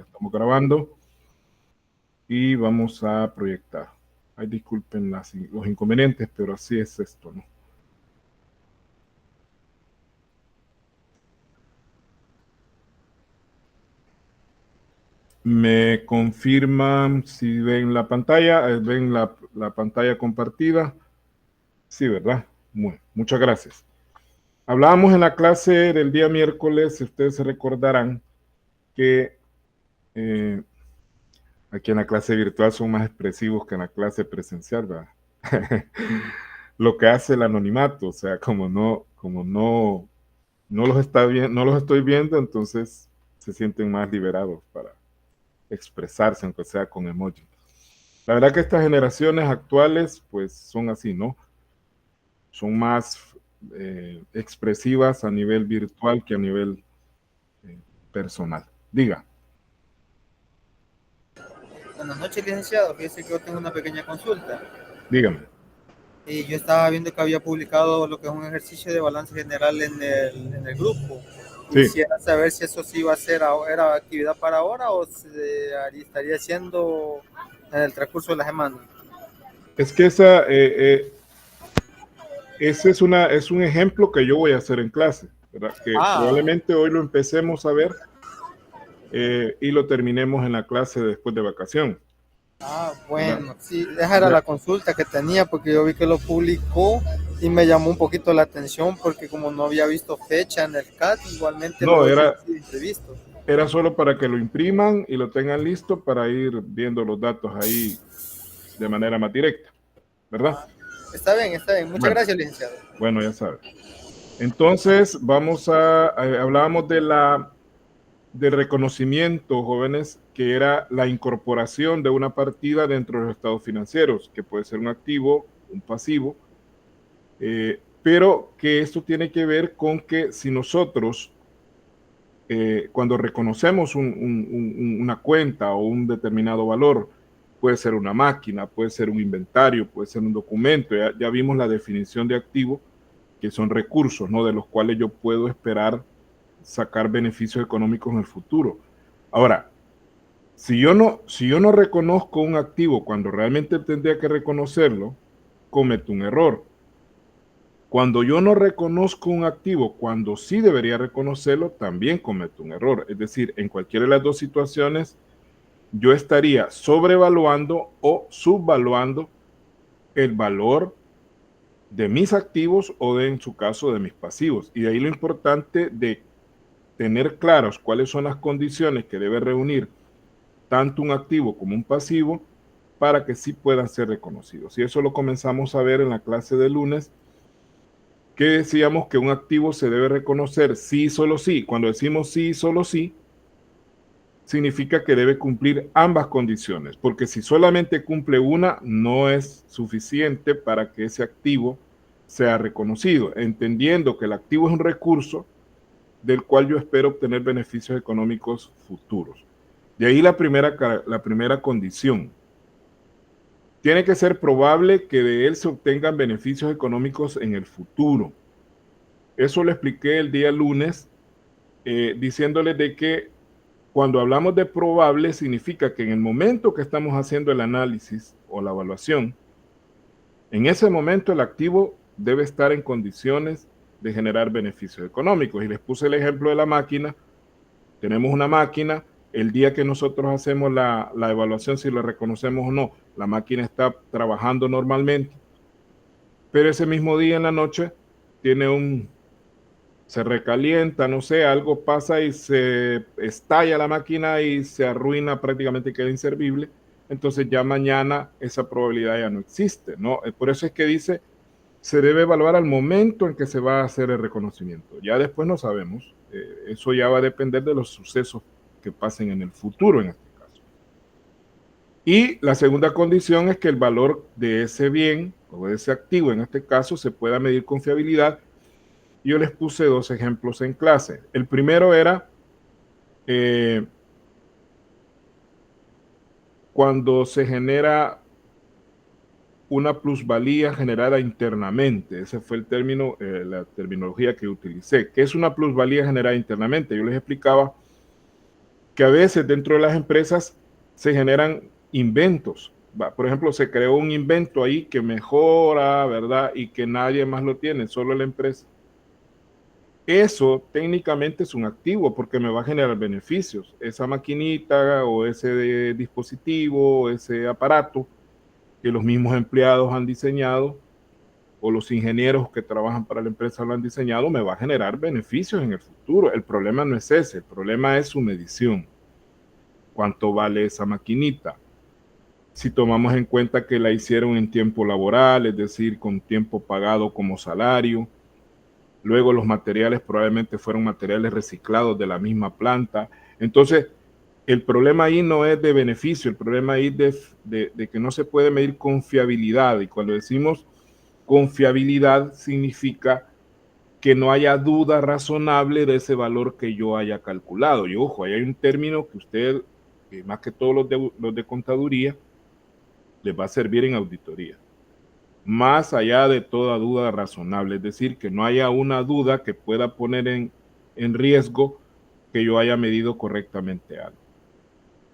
Ya estamos grabando y vamos a proyectar. Ay, disculpen los inconvenientes, pero así es esto, ¿no? Me confirman si ven la pantalla, ven la pantalla compartida. Sí, ¿verdad? Muchas gracias. Hablábamos en la clase del día miércoles, si ustedes se recordarán, que aquí en la clase virtual son más expresivos que en la clase presencial, ¿verdad? Lo que hace el anonimato, o sea, como no los estoy viendo, entonces se sienten más liberados para expresarse, aunque sea con emoji. La verdad que estas generaciones actuales, pues son así, ¿no? Son más expresivas a nivel virtual que a nivel personal. Diga. Buenas noches, licenciado. Fíjese que yo tengo una pequeña consulta. Dígame. Y yo estaba viendo que había publicado lo que es un ejercicio de balance general en el grupo. Sí. Quisiera saber si eso sí iba a ser, era actividad para ahora o se estaría haciendo en el transcurso de la semana. Es que ese es un ejemplo que yo voy a hacer en clase, ¿verdad? Que Ah, probablemente hoy lo empecemos a ver y lo terminemos en la clase después de vacación, ¿verdad? bueno, sí, esa era Ya, la consulta que tenía porque yo vi que lo publicó y me llamó un poquito la atención porque como no había visto fecha en el CAT, igualmente lo no, hubiese sido imprevisto. era solo para que lo impriman y lo tengan listo para ir viendo los datos ahí de manera más directa, ¿verdad? Ah, está bien, está bien. Muchas Bueno, gracias, licenciado. bueno, ya sabes. Entonces, hablábamos del reconocimiento, jóvenes, que era la incorporación de una partida dentro de los estados financieros, que puede ser un activo, un pasivo, pero que esto tiene que ver con que si nosotros, cuando reconocemos una cuenta o un determinado valor, puede ser una máquina, puede ser un inventario, puede ser un documento, ya vimos la definición de activo, que son recursos, ¿no? De los cuales yo puedo esperar sacar beneficios económicos en el futuro. Ahora, si yo no reconozco un activo cuando realmente tendría que reconocerlo, cometo un error. Cuando yo no reconozco un activo, cuando sí debería reconocerlo, también cometo un error. Es decir, en cualquiera de las dos situaciones, yo estaría sobrevaluando o subvaluando el valor de mis activos o en su caso de mis pasivos. Y de ahí lo importante de tener claros cuáles son las condiciones que debe reunir tanto un activo como un pasivo para que sí puedan ser reconocidos. Y eso lo comenzamos a ver en la clase de lunes, que decíamos que un activo se debe reconocer sí, solo sí. Cuando decimos sí, solo sí, significa que debe cumplir ambas condiciones, porque si solamente cumple una, no es suficiente para que ese activo sea reconocido, entendiendo que el activo es un recurso del cual yo espero obtener beneficios económicos futuros. De ahí la primera condición. Tiene que ser probable que de él se obtengan beneficios económicos en el futuro. Eso lo expliqué el día lunes, diciéndoles de que cuando hablamos de probable significa que en el momento que estamos haciendo el análisis o la evaluación, en ese momento el activo debe estar en condiciones de generar beneficios económicos. Y les puse el ejemplo de la máquina. Tenemos una máquina, el día que nosotros hacemos la evaluación, si la reconocemos o no, la máquina está trabajando normalmente, pero ese mismo día en la noche se recalienta, no sé, algo pasa y se estalla la máquina y se arruina, prácticamente queda inservible, entonces ya mañana esa probabilidad ya no existe, ¿no? Por eso es que dice, se debe evaluar al momento en que se va a hacer el reconocimiento. Ya después no sabemos, eso ya va a depender de los sucesos que pasen en el futuro en este caso. Y la segunda condición es que el valor de ese bien o de ese activo en este caso se pueda medir con fiabilidad. Yo les puse dos ejemplos en clase. El primero era cuando se genera una plusvalía generada internamente. Ese fue el término, la terminología que utilicé. ¿Qué es una plusvalía generada internamente? Yo les explicaba que a veces dentro de las empresas se generan inventos. Por ejemplo, se creó un invento ahí que mejora, ¿verdad? Y que nadie más lo tiene, solo la empresa. Eso técnicamente es un activo porque me va a generar beneficios. Esa maquinita o ese dispositivo, ese aparato que los mismos empleados han diseñado o los ingenieros que trabajan para la empresa lo han diseñado, me va a generar beneficios en el futuro. El problema no es ese, el problema es su medición. ¿Cuánto vale esa maquinita? Si tomamos en cuenta que la hicieron en tiempo laboral, es decir, con tiempo pagado como salario, luego los materiales probablemente fueron materiales reciclados de la misma planta. Entonces, el problema ahí no es de beneficio, el problema ahí es de que no se puede medir confiabilidad. Y cuando decimos confiabilidad significa que no haya duda razonable de ese valor que yo haya calculado. Y ojo, ahí hay un término que usted, más que todos los de contaduría, les va a servir en auditoría. Más allá de toda duda razonable, es decir, que no haya una duda que pueda poner en riesgo que yo haya medido correctamente algo.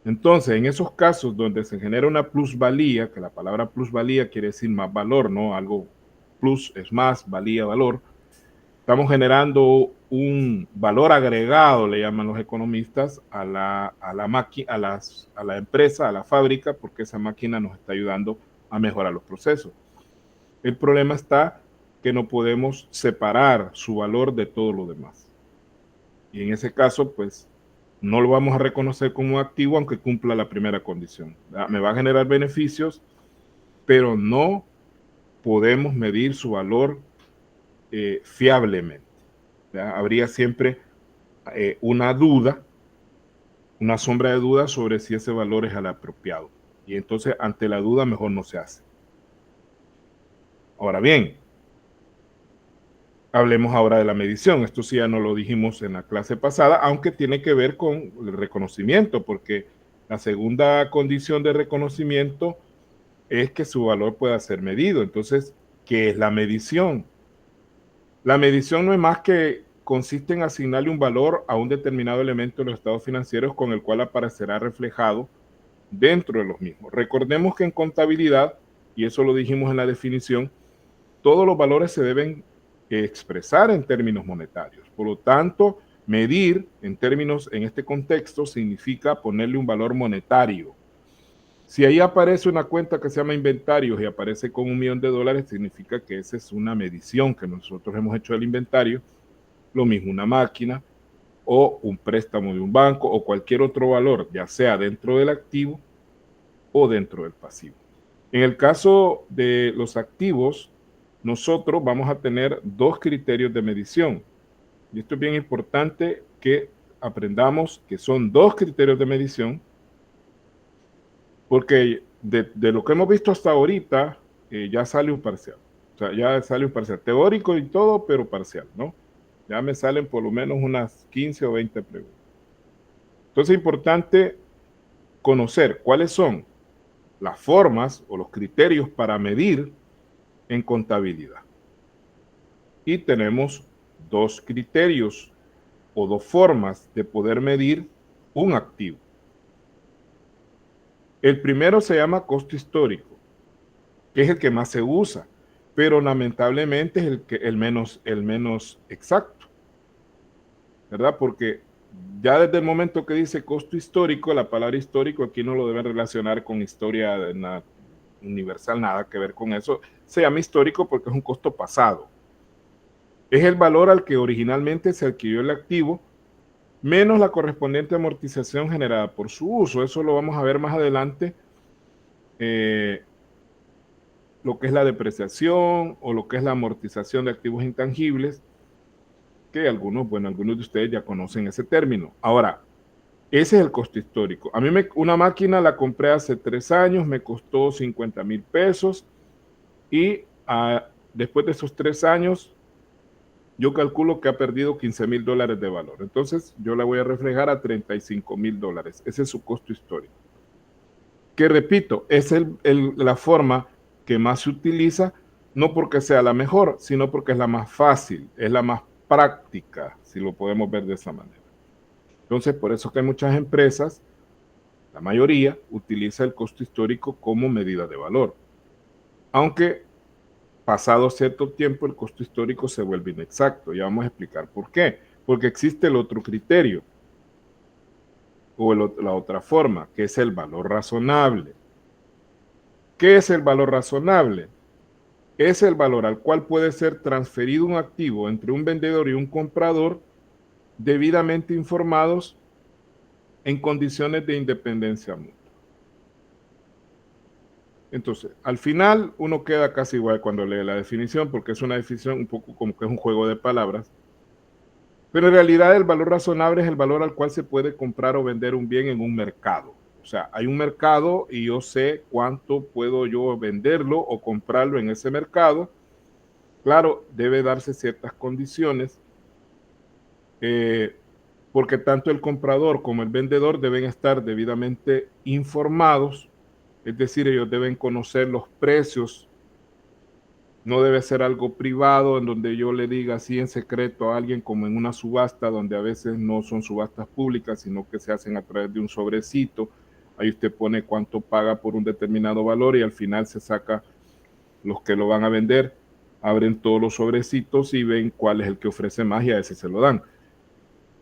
Entonces, en esos casos donde se genera una plusvalía, que la palabra plusvalía quiere decir más valor, ¿no? Algo plus es más, valía, valor. Estamos generando un valor agregado, le llaman los economistas, a la empresa, a la fábrica, porque esa máquina nos está ayudando a mejorar los procesos. El problema está que no podemos separar su valor de todo lo demás. Y en ese caso, pues, no lo vamos a reconocer como activo, aunque cumpla la primera condición. Me va a generar beneficios, pero no podemos medir su valor fiablemente. Habría siempre una duda, una sombra de duda sobre si ese valor es el apropiado. Y entonces, ante la duda, mejor no se hace. Ahora bien, hablemos ahora de la medición. Esto sí ya no lo dijimos en la clase pasada, aunque tiene que ver con el reconocimiento, porque la segunda condición de reconocimiento es que su valor pueda ser medido. Entonces, ¿qué es la medición? La medición no es más que consiste en asignarle un valor a un determinado elemento de los estados financieros con el cual aparecerá reflejado dentro de los mismos. Recordemos que en contabilidad, y eso lo dijimos en la definición, todos los valores se deben expresar en términos monetarios. Por lo tanto, medir en términos, en este contexto, significa ponerle un valor monetario. Si ahí aparece una cuenta que se llama inventarios y aparece con $1.000.000, significa que esa es una medición que nosotros hemos hecho del inventario. Lo mismo una máquina o un préstamo de un banco o cualquier otro valor, ya sea dentro del activo o dentro del pasivo. En el caso de los activos, nosotros vamos a tener dos criterios de medición. Y esto es bien importante que aprendamos que son dos criterios de medición, porque de lo que hemos visto hasta ahorita, ya sale un parcial. O sea, ya sale un parcial teórico y todo, pero parcial, ¿no? Ya me salen por lo menos unas 15 o 20 preguntas. Entonces es importante conocer cuáles son las formas o los criterios para medir en contabilidad. Y tenemos dos criterios o dos formas de poder medir un activo. El primero se llama costo histórico, que es el que más se usa, pero lamentablemente es el menos exacto, ¿verdad? Porque ya desde el momento que dice costo histórico, la palabra histórico aquí no lo deben relacionar con historia universal, nada que ver con eso. Se llama histórico porque es un costo pasado. Es el valor al que originalmente se adquirió el activo, menos la correspondiente amortización generada por su uso. Eso lo vamos a ver más adelante, lo que es la depreciación o lo que es la amortización de activos intangibles, que algunos de ustedes ya conocen ese término. Ahora, ese es el costo histórico. A mí una máquina la compré hace 3 años, me costó $50,000 y después de esos 3 años, yo calculo que ha perdido $15,000 de valor. Entonces, yo la voy a reflejar a $35,000. Ese es su costo histórico. Que repito, es la forma que más se utiliza, no porque sea la mejor, sino porque es la más fácil, es la más práctica, si lo podemos ver de esa manera. Entonces, por eso que hay muchas empresas, la mayoría, utiliza el costo histórico como medida de valor. Aunque pasado cierto tiempo el costo histórico se vuelve inexacto. Ya vamos a explicar por qué. Porque existe el otro criterio, o la otra forma, que es el valor razonable. ¿Qué es el valor razonable? Es el valor al cual puede ser transferido un activo entre un vendedor y un comprador debidamente informados en condiciones de independencia mutua. Entonces, al final uno queda casi igual cuando lee la definición, porque es una definición un poco como que es un juego de palabras, pero en realidad el valor razonable es el valor al cual se puede comprar o vender un bien en un mercado. O sea, hay un mercado y yo sé cuánto puedo yo venderlo o comprarlo en ese mercado. Claro, debe darse ciertas condiciones, porque tanto el comprador como el vendedor deben estar debidamente informados, es decir, ellos deben conocer los precios. No debe ser algo privado en donde yo le diga así en secreto a alguien, como en una subasta, donde a veces no son subastas públicas, sino que se hacen a través de un sobrecito. Ahí usted pone cuánto paga por un determinado valor y al final se saca los que lo van a vender, abren todos los sobrecitos y ven cuál es el que ofrece más y a ese se lo dan.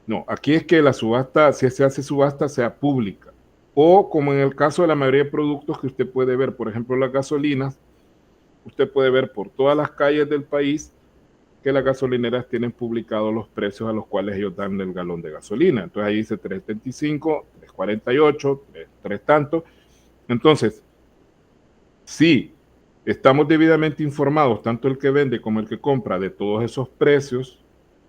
No, aquí es que la subasta, si se hace subasta, sea pública. O como en el caso de la mayoría de productos que usted puede ver, por ejemplo, las gasolinas, usted puede ver por todas las calles del país que las gasolineras tienen publicados los precios a los cuales ellos dan el galón de gasolina. Entonces ahí dice 3.75, 3.48, 3 tanto. Entonces, si estamos debidamente informados, tanto el que vende como el que compra, de todos esos precios,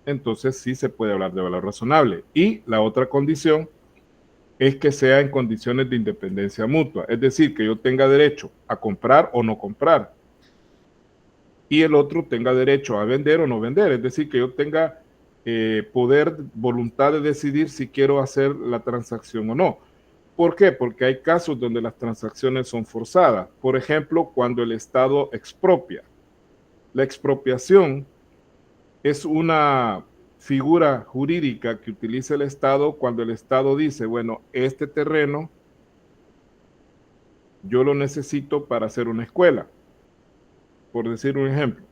entonces sí se puede hablar de valor razonable. Y la otra condición es que sea en condiciones de independencia mutua, es decir, que yo tenga derecho a comprar o no comprar y el otro tenga derecho a vender o no vender, es decir, que yo tenga poder, voluntad de decidir si quiero hacer la transacción o no. ¿Por qué? Porque hay casos donde las transacciones son forzadas. Por ejemplo, cuando el Estado expropia. La expropiación es una figura jurídica que utiliza el Estado cuando el Estado dice, bueno, este terreno yo lo necesito para hacer una escuela, por decir un ejemplo.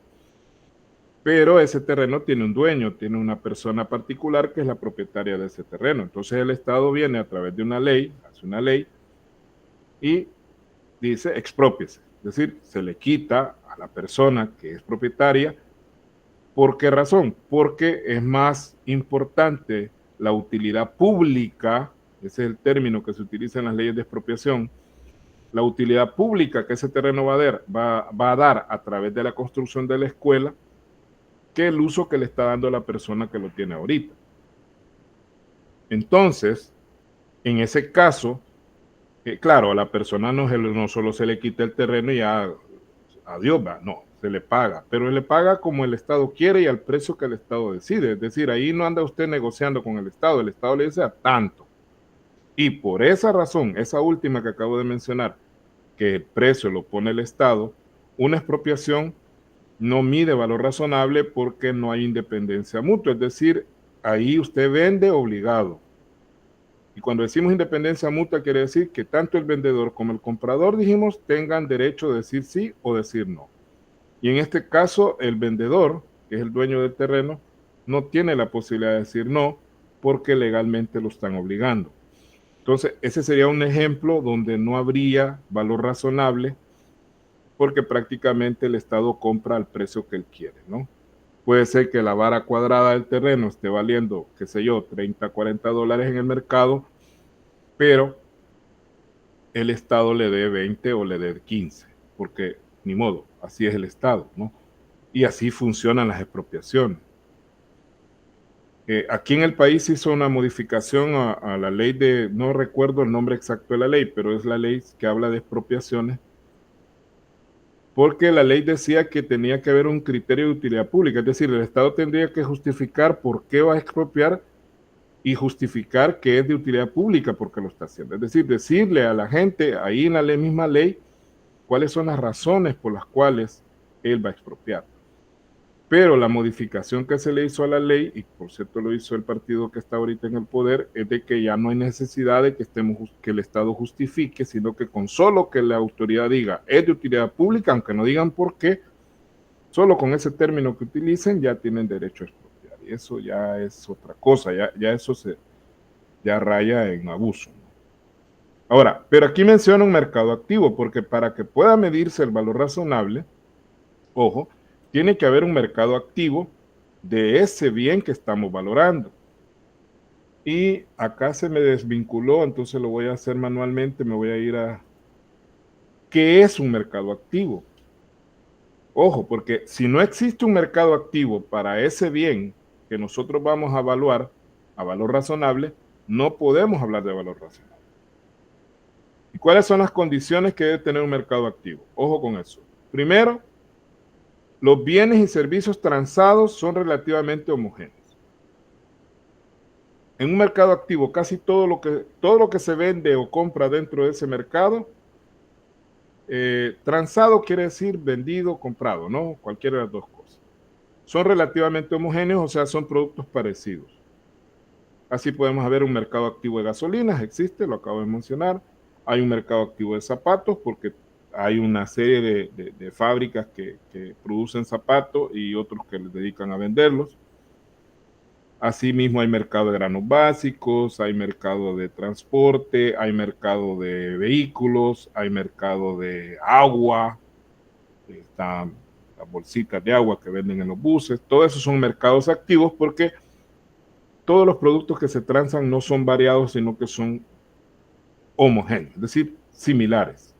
Pero ese terreno tiene un dueño, tiene una persona particular que es la propietaria de ese terreno. Entonces el Estado viene a través de una ley, hace una ley y dice expropiese. Es decir, se le quita a la persona que es propietaria. ¿Por qué razón? Porque es más importante la utilidad pública, ese es el término que se utiliza en las leyes de expropiación, la utilidad pública que ese terreno va a dar a través de la construcción de la escuela, que el uso que le está dando la persona que lo tiene ahorita. Entonces, en ese caso, claro, a la persona no solo se le quita el terreno y ya adiós, va, no, se le paga, pero le paga como el Estado quiere y al precio que el Estado decide. Es decir, ahí no anda usted negociando con el Estado le dice a tanto. Y por esa razón, esa última que acabo de mencionar, que el precio lo pone el Estado, una expropiación no mide valor razonable porque no hay independencia mutua, es decir, ahí usted vende obligado. Y cuando decimos independencia mutua quiere decir que tanto el vendedor como el comprador, dijimos, tengan derecho a decir sí o decir no. Y en este caso, el vendedor, que es el dueño del terreno, no tiene la posibilidad de decir no porque legalmente lo están obligando. Entonces, ese sería un ejemplo donde no habría valor razonable porque prácticamente el Estado compra al precio que él quiere, ¿no? Puede ser que la vara cuadrada del terreno esté valiendo, qué sé yo, 30, 40 dólares en el mercado, pero el Estado le dé 20 o le dé 15, porque ni modo, así es el Estado, ¿no? Y así funcionan las expropiaciones. Aquí en el país se hizo una modificación a la ley de, no recuerdo el nombre exacto de la ley, pero es la ley que habla de expropiaciones, porque la ley decía que tenía que haber un criterio de utilidad pública, es decir, el Estado tendría que justificar por qué va a expropiar y justificar que es de utilidad pública porque lo está haciendo. Es decir, decirle a la gente ahí en la misma ley cuáles son las razones por las cuales él va a expropiar. Pero la modificación que se le hizo a la ley, y por cierto lo hizo el partido que está ahorita en el poder, es de que ya no hay necesidad de que el Estado justifique, sino que con solo que la autoridad diga es de utilidad pública, aunque no digan por qué, solo con ese término que utilicen ya tienen derecho a expropiar. Y eso ya es otra cosa, ya eso ya raya en abuso. Ahora, pero aquí menciona un mercado activo, porque para que pueda medirse el valor razonable, ojo, tiene que haber un mercado activo de ese bien que estamos valorando. Y acá se me desvinculó, entonces lo voy a hacer manualmente, me voy a ir a... ¿Qué es un mercado activo? Ojo, porque si no existe un mercado activo para ese bien que nosotros vamos a evaluar a valor razonable, no podemos hablar de valor razonable. ¿Y cuáles son las condiciones que debe tener un mercado activo? Ojo con eso. Primero, los bienes y servicios transados son relativamente homogéneos. En un mercado activo, casi todo lo que se vende o compra dentro de ese mercado, transado quiere decir vendido, comprado, ¿no? Cualquiera de las dos cosas. Son relativamente homogéneos, o sea, son productos parecidos. Así podemos ver un mercado activo de gasolinas, existe, lo acabo de mencionar. Hay un mercado activo de zapatos, porque hay una serie de fábricas que producen zapatos y otros que les dedican a venderlos. Asimismo hay mercado de granos básicos, hay mercado de transporte, hay mercado de vehículos, hay mercado de agua, están las bolsitas de agua que venden en los buses. Todos esos son mercados activos porque todos los productos que se transan no son variados, sino que son homogéneos, es decir, similares.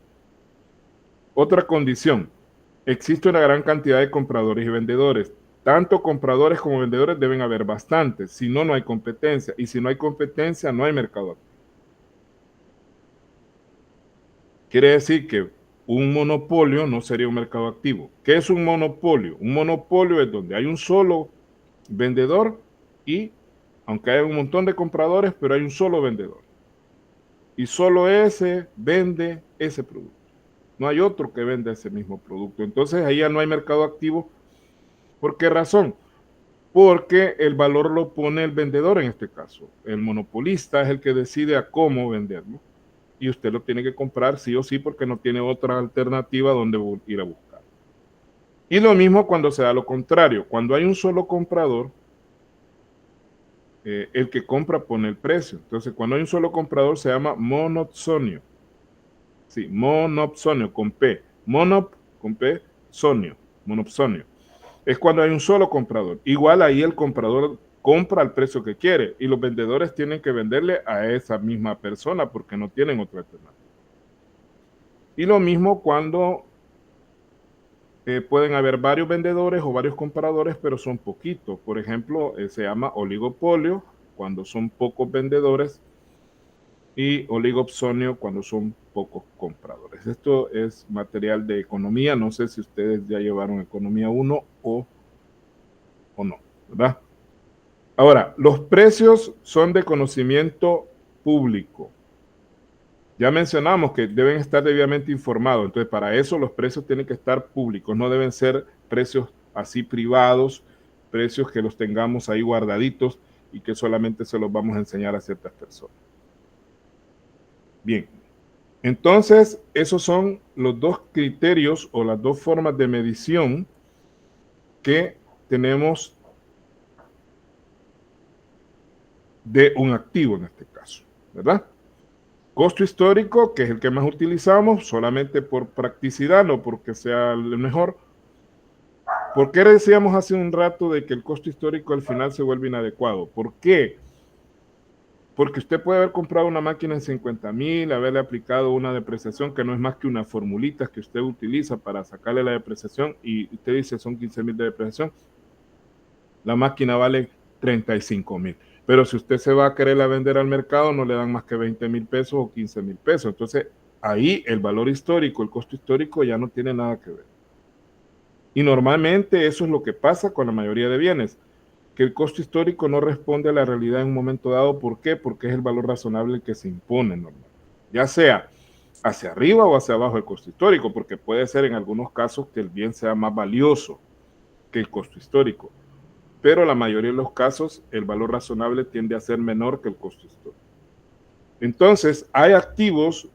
Otra condición, existe una gran cantidad de compradores y vendedores. Tanto compradores como vendedores deben haber bastantes, si no, no hay competencia. Y si no hay competencia, no hay mercado activo. Quiere decir que un monopolio no sería un mercado activo. ¿Qué es un monopolio? Un monopolio es donde hay un solo vendedor y, aunque hay un montón de compradores, pero hay un solo vendedor. Y solo ese vende ese producto. No hay otro que venda ese mismo producto. Entonces ahí ya no hay mercado activo. ¿Por qué razón? Porque el valor lo pone el vendedor en este caso. El monopolista es el que decide a cómo venderlo. Y usted lo tiene que comprar sí o sí porque no tiene otra alternativa donde ir a buscar. Y lo mismo cuando se da lo contrario. Cuando hay un solo comprador, el que compra pone el precio. Entonces, cuando hay un solo comprador se llama monopsonio. Sí, monopsonio con P. Monop con P, sonio, monopsonio. Es cuando hay un solo comprador. Igual ahí el comprador compra al precio que quiere y los vendedores tienen que venderle a esa misma persona porque no tienen otra alternativa. Y lo mismo cuando pueden haber varios vendedores o varios compradores, pero son poquitos. Por ejemplo, se llama oligopolio cuando son pocos vendedores y oligopsonio cuando son pocos compradores. Esto es material de economía. No sé si ustedes ya llevaron economía 1 o no, ¿verdad? Ahora, los precios son de conocimiento público. Ya mencionamos que deben estar debidamente informados, entonces para eso los precios tienen que estar públicos, no deben ser precios así privados, precios que los tengamos ahí guardaditos y que solamente se los vamos a enseñar a ciertas personas. Bien, entonces esos son los dos criterios o las dos formas de medición que tenemos de un activo en este caso, ¿verdad? Costo histórico, que es el que más utilizamos, solamente por practicidad, no porque sea el mejor. ¿Por qué decíamos hace un rato de que el costo histórico al final se vuelve inadecuado? ¿Por qué? Porque usted puede haber comprado una máquina en 50,000, haberle aplicado una depreciación que no es más que una formulita que usted utiliza para sacarle la depreciación y usted dice son 15,000 de depreciación. La máquina vale 35,000. Pero si usted se va a quererla vender al mercado, no le dan más que 20,000 pesos o 15,000 pesos. Entonces, ahí el valor histórico, el costo histórico ya no tiene nada que ver. Y normalmente eso es lo que pasa con la mayoría de bienes, que el costo histórico no responde a la realidad en un momento dado. ¿Por qué? Porque es el valor razonable que se impone normalmente. Ya sea hacia arriba o hacia abajo el costo histórico, porque puede ser en algunos casos que el bien sea más valioso que el costo histórico. Pero la mayoría de los casos el valor razonable tiende a ser menor que el costo histórico. Entonces, hay activos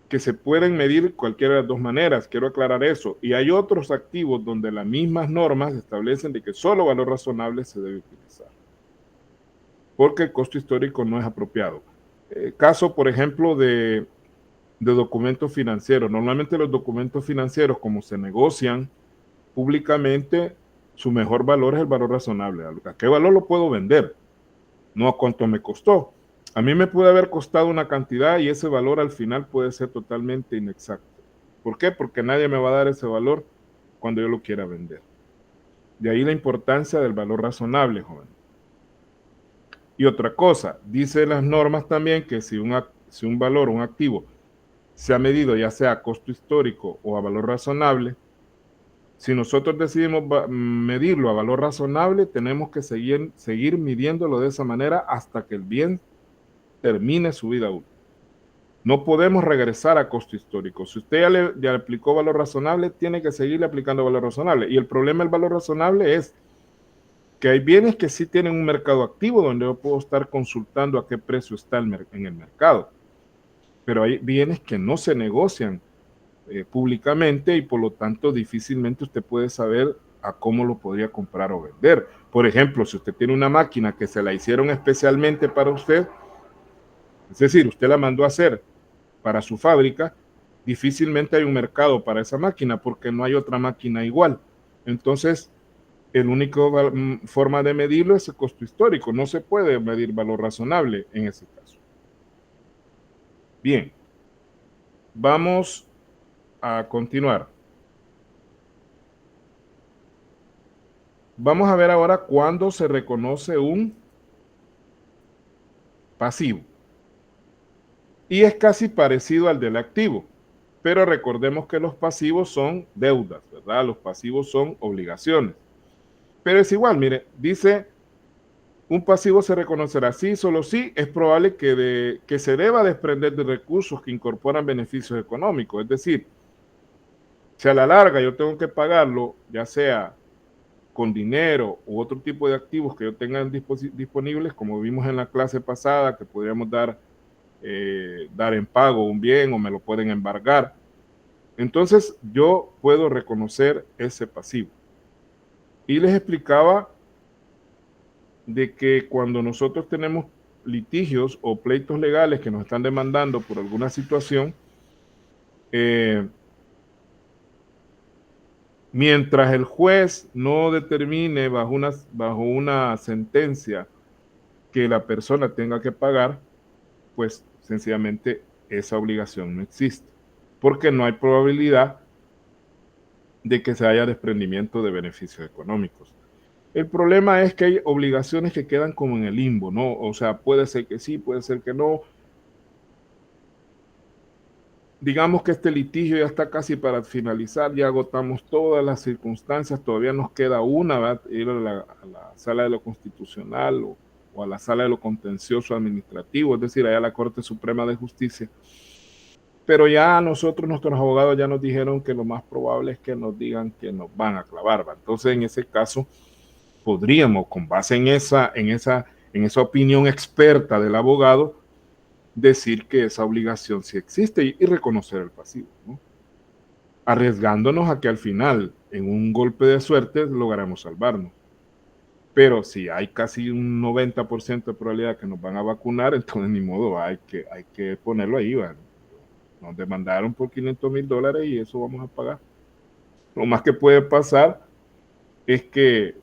que se pueden medir cualquiera de las dos maneras, quiero aclarar eso, y hay otros activos donde las mismas normas establecen de que solo valor razonable se debe utilizar, porque el costo histórico no es apropiado. Caso, por ejemplo, de documentos financieros. Normalmente los documentos financieros, como se negocian públicamente, su mejor valor es el valor razonable. ¿A qué valor lo puedo vender? No a cuánto me costó. A mí me puede haber costado una cantidad y ese valor al final puede ser totalmente inexacto. ¿Por qué? Porque nadie me va a dar ese valor cuando yo lo quiera vender. De ahí la importancia del valor razonable, joven. Y otra cosa, dice las normas también que si un valor, un activo, se ha medido ya sea a costo histórico o a valor razonable, si nosotros decidimos medirlo a valor razonable, tenemos que seguir midiéndolo de esa manera hasta que el bien termine su vida útil. No podemos regresar a costo histórico. Si usted ya le aplicó valor razonable, tiene que seguirle aplicando valor razonable. Y el problema del valor razonable es que hay bienes que sí tienen un mercado activo donde yo puedo estar consultando a qué precio está en el mercado. Pero hay bienes que no se negocian públicamente y por lo tanto difícilmente usted puede saber a cómo lo podría comprar o vender. Por ejemplo, si usted tiene una máquina que se la hicieron especialmente para usted, es decir, usted la mandó a hacer para su fábrica, difícilmente hay un mercado para esa máquina porque no hay otra máquina igual. Entonces, el único forma de medirlo es el costo histórico. No se puede medir valor razonable en ese caso. Bien, vamos a continuar. Vamos a ver ahora cuándo se reconoce un pasivo. Y es casi parecido al del activo, pero recordemos que los pasivos son deudas, ¿verdad? Los pasivos son obligaciones. Pero es igual, mire, dice, un pasivo se reconocerá sí, solo sí, es probable que se deba desprender de recursos que incorporan beneficios económicos. Es decir, si a la larga yo tengo que pagarlo, ya sea con dinero u otro tipo de activos que yo tenga disponibles, como vimos en la clase pasada, que podríamos dar en pago un bien o me lo pueden embargar. Entonces yo puedo reconocer ese pasivo. Y les explicaba de que cuando nosotros tenemos litigios o pleitos legales que nos están demandando por alguna situación, mientras el juez no determine bajo una sentencia que la persona tenga que pagar, pues sencillamente esa obligación no existe, porque no hay probabilidad de que se haya desprendimiento de beneficios económicos. El problema es que hay obligaciones que quedan como en el limbo, ¿no? O sea, puede ser que sí, puede ser que no. Digamos que este litigio ya está casi para finalizar, ya agotamos todas las circunstancias, todavía nos queda una, ¿verdad? Ir a la sala de lo constitucional o a la sala de lo contencioso administrativo, es decir, allá a la Corte Suprema de Justicia. Pero ya nosotros, nuestros abogados ya nos dijeron que lo más probable es que nos digan que nos van a clavar, ¿verdad? Entonces, en ese caso, podríamos, con base en esa opinión experta del abogado, decir que esa obligación sí existe y reconocer el pasivo, ¿no? Arriesgándonos a que al final, en un golpe de suerte, logramos salvarnos. Pero si hay casi un 90% de probabilidad que nos van a vacunar, entonces ni modo, hay que ponerlo ahí, ¿vale? Nos demandaron por $500,000 y eso vamos a pagar. Lo más que puede pasar es que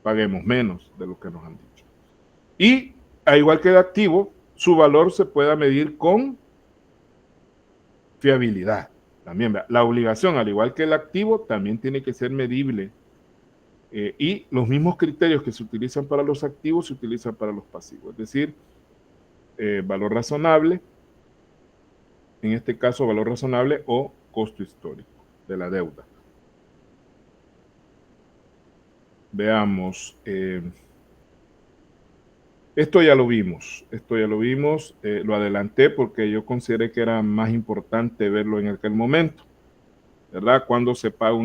paguemos menos de lo que nos han dicho. Y, al igual que el activo, su valor se pueda medir con fiabilidad. También, la obligación, al igual que el activo, también tiene que ser medible. Y los mismos criterios que se utilizan para los activos se utilizan para los pasivos. Es decir, valor razonable, en este caso valor razonable o costo histórico de la deuda. Veamos. Esto ya lo vimos, lo adelanté porque yo consideré que era más importante verlo en aquel momento. ¿verdad? Cuando se paga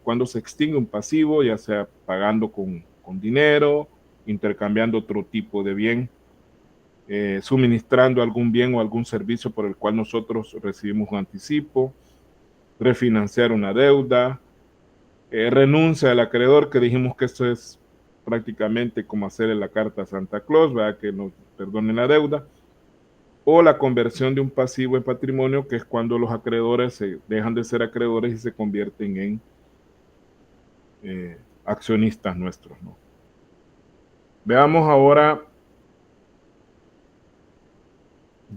cuando se extingue un pasivo, ya sea pagando con dinero, intercambiando otro tipo de bien, suministrando algún bien o algún servicio por el cual nosotros recibimos un anticipo, refinanciar una deuda, renuncia al acreedor, que dijimos que esto es prácticamente como hacerle la carta a Santa Claus, ¿verdad? Que nos perdone la deuda, o la conversión de un pasivo en patrimonio, que es cuando los acreedores dejan de ser acreedores y se convierten en accionistas nuestros, ¿no? Veamos ahora,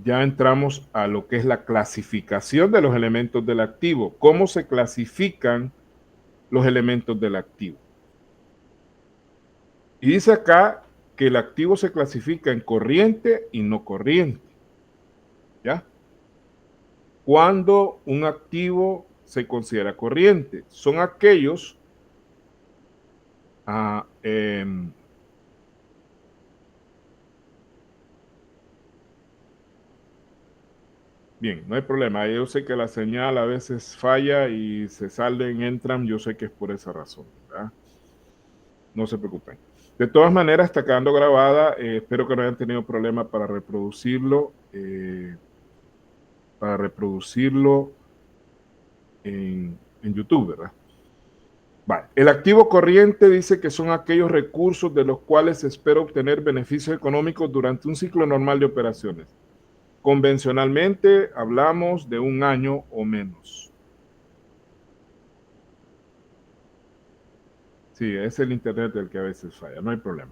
ya entramos a lo que es la clasificación de los elementos del activo. ¿Cómo se clasifican los elementos del activo? Y dice acá que el activo se clasifica en corriente y no corriente. ¿Ya? Cuando un activo se considera corriente, son aquellos bien, no hay problema. Yo sé que la señal a veces falla y se salen, entran. Yo sé que es por esa razón, ¿verdad? No se preocupen. De todas maneras, está quedando grabada. Espero que no hayan tenido problema para reproducirlo. En YouTube, ¿verdad? Vale. El activo corriente dice que son aquellos recursos de los cuales se espera obtener beneficios económicos durante un ciclo normal de operaciones. Convencionalmente hablamos de un año o menos. Sí, es el internet el que a veces falla, no hay problema.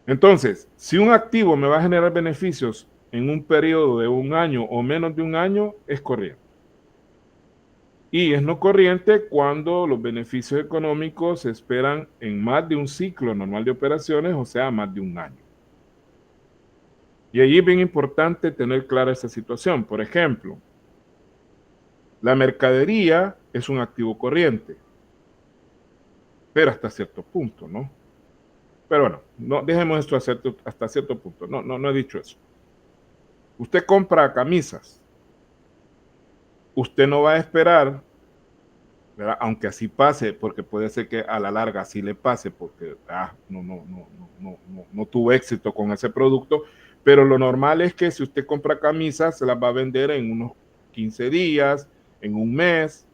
Entonces, si un activo me va a generar beneficios en un periodo de un año o menos de un año, es corriente. Y es no corriente cuando los beneficios económicos se esperan en más de un ciclo normal de operaciones, o sea, más de un año. Y allí es bien importante tener clara esa situación. Por ejemplo, la mercadería es un activo corriente, pero hasta cierto punto, ¿no? Pero bueno, no, dejemos esto hasta cierto punto. No he dicho eso. Usted compra camisas. Usted no va a esperar, ¿verdad? Aunque así pase, porque puede ser que a la larga así le pase, porque no tuvo éxito con ese producto, pero lo normal es que si usted compra camisas, se las va a vender en unos 15 días, en un mes.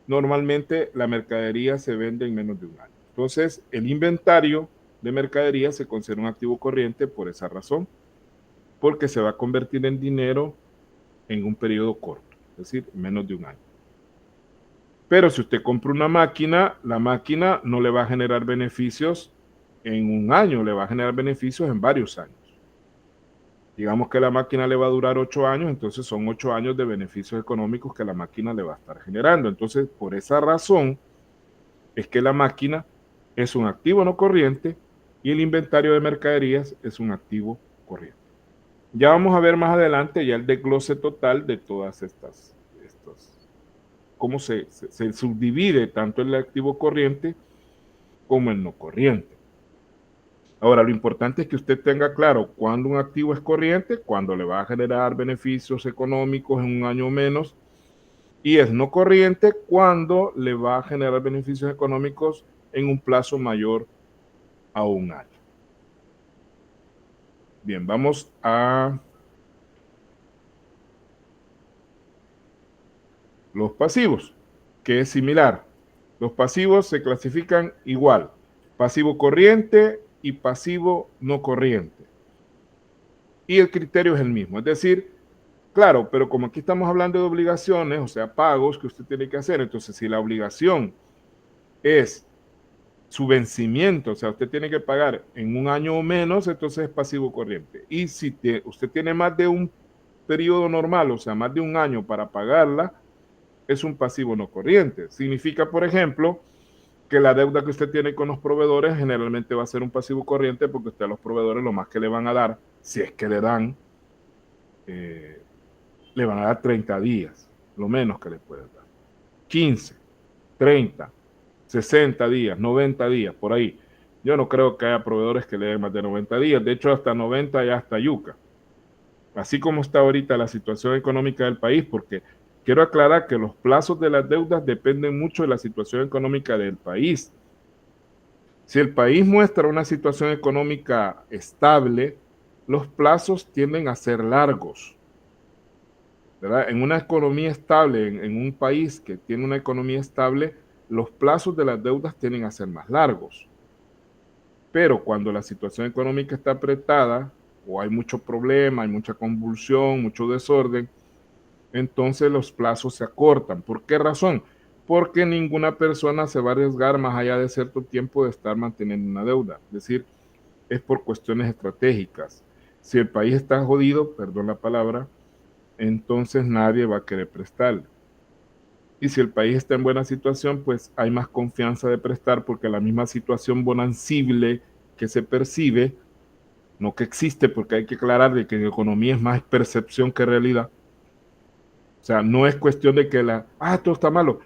Normalmente la mercadería se vende en menos de un año. Entonces, el inventario de mercadería se considera un activo corriente por esa razón, porque se va a convertir en dinero en un periodo corto, es decir, menos de un año. Pero si usted compra una máquina, la máquina no le va a generar beneficios en un año, le va a generar beneficios en varios años. Digamos que la máquina le va a durar 8 años, entonces son 8 años de beneficios económicos que la máquina le va a estar generando. Entonces, por esa razón es que la máquina es un activo no corriente y el inventario de mercaderías es un activo corriente. Ya vamos a ver más adelante ya el desglose total de todas estas cómo se subdivide tanto el activo corriente como el no corriente. Ahora, lo importante es que usted tenga claro cuándo un activo es corriente, cuándo le va a generar beneficios económicos en un año o menos, y es no corriente cuando le va a generar beneficios económicos en un plazo mayor a un año. Bien, vamos a los pasivos, que es similar. Los pasivos se clasifican igual, pasivo corriente y pasivo no corriente. Y el criterio es el mismo, es decir, claro, pero como aquí estamos hablando de obligaciones, o sea, pagos que usted tiene que hacer, entonces si la obligación es su vencimiento, o sea, usted tiene que pagar en un año o menos, entonces es pasivo corriente. Y si usted tiene más de un periodo normal, o sea, más de un año para pagarla, es un pasivo no corriente. Significa, por ejemplo, que la deuda que usted tiene con los proveedores generalmente va a ser un pasivo corriente porque usted a los proveedores lo más que le van a dar, si es que le dan, le van a dar 30 días, lo menos que le pueden dar. 15, 30, 60 días, 90 días, por ahí. Yo no creo que haya proveedores que le den más de 90 días. De hecho, hasta 90 ya está yuca. Así como está ahorita la situación económica del país, porque quiero aclarar que los plazos de las deudas dependen mucho de la situación económica del país. Si el país muestra una situación económica estable, los plazos tienden a ser largos, ¿verdad? En una economía estable, en un país que tiene una economía estable, los plazos de las deudas tienden a ser más largos. Pero cuando la situación económica está apretada o hay mucho problema, hay mucha convulsión, mucho desorden, entonces los plazos se acortan. ¿Por qué razón? Porque ninguna persona se va a arriesgar más allá de cierto tiempo de estar manteniendo una deuda. Es decir, es por cuestiones estratégicas. Si el país está jodido, perdón la palabra, entonces nadie va a querer prestarle. Y si el país está en buena situación, pues hay más confianza de prestar porque la misma situación bonancible que se percibe, no que existe, porque hay que aclarar de que en economía es más percepción que realidad. O sea, no es cuestión de que todo está malo,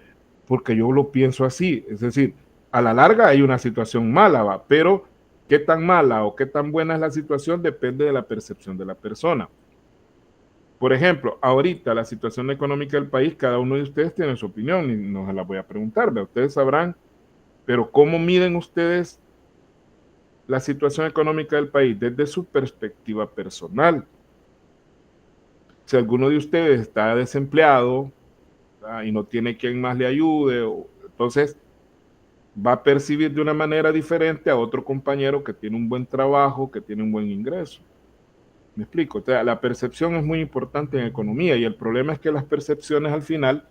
porque yo lo pienso así. Es decir, a la larga hay una situación mala, ¿va? Pero qué tan mala o qué tan buena es la situación depende de la percepción de la persona. Por ejemplo, ahorita la situación económica del país, cada uno de ustedes tiene su opinión y no se la voy a preguntar, ¿ve? Ustedes sabrán, pero ¿cómo miden ustedes la situación económica del país desde su perspectiva personal? Si alguno de ustedes está desempleado, ¿verdad? Y no tiene quien más le ayude, entonces va a percibir de una manera diferente a otro compañero que tiene un buen trabajo, que tiene un buen ingreso. ¿Me explico? O sea, la percepción es muy importante en economía y el problema es que las percepciones al final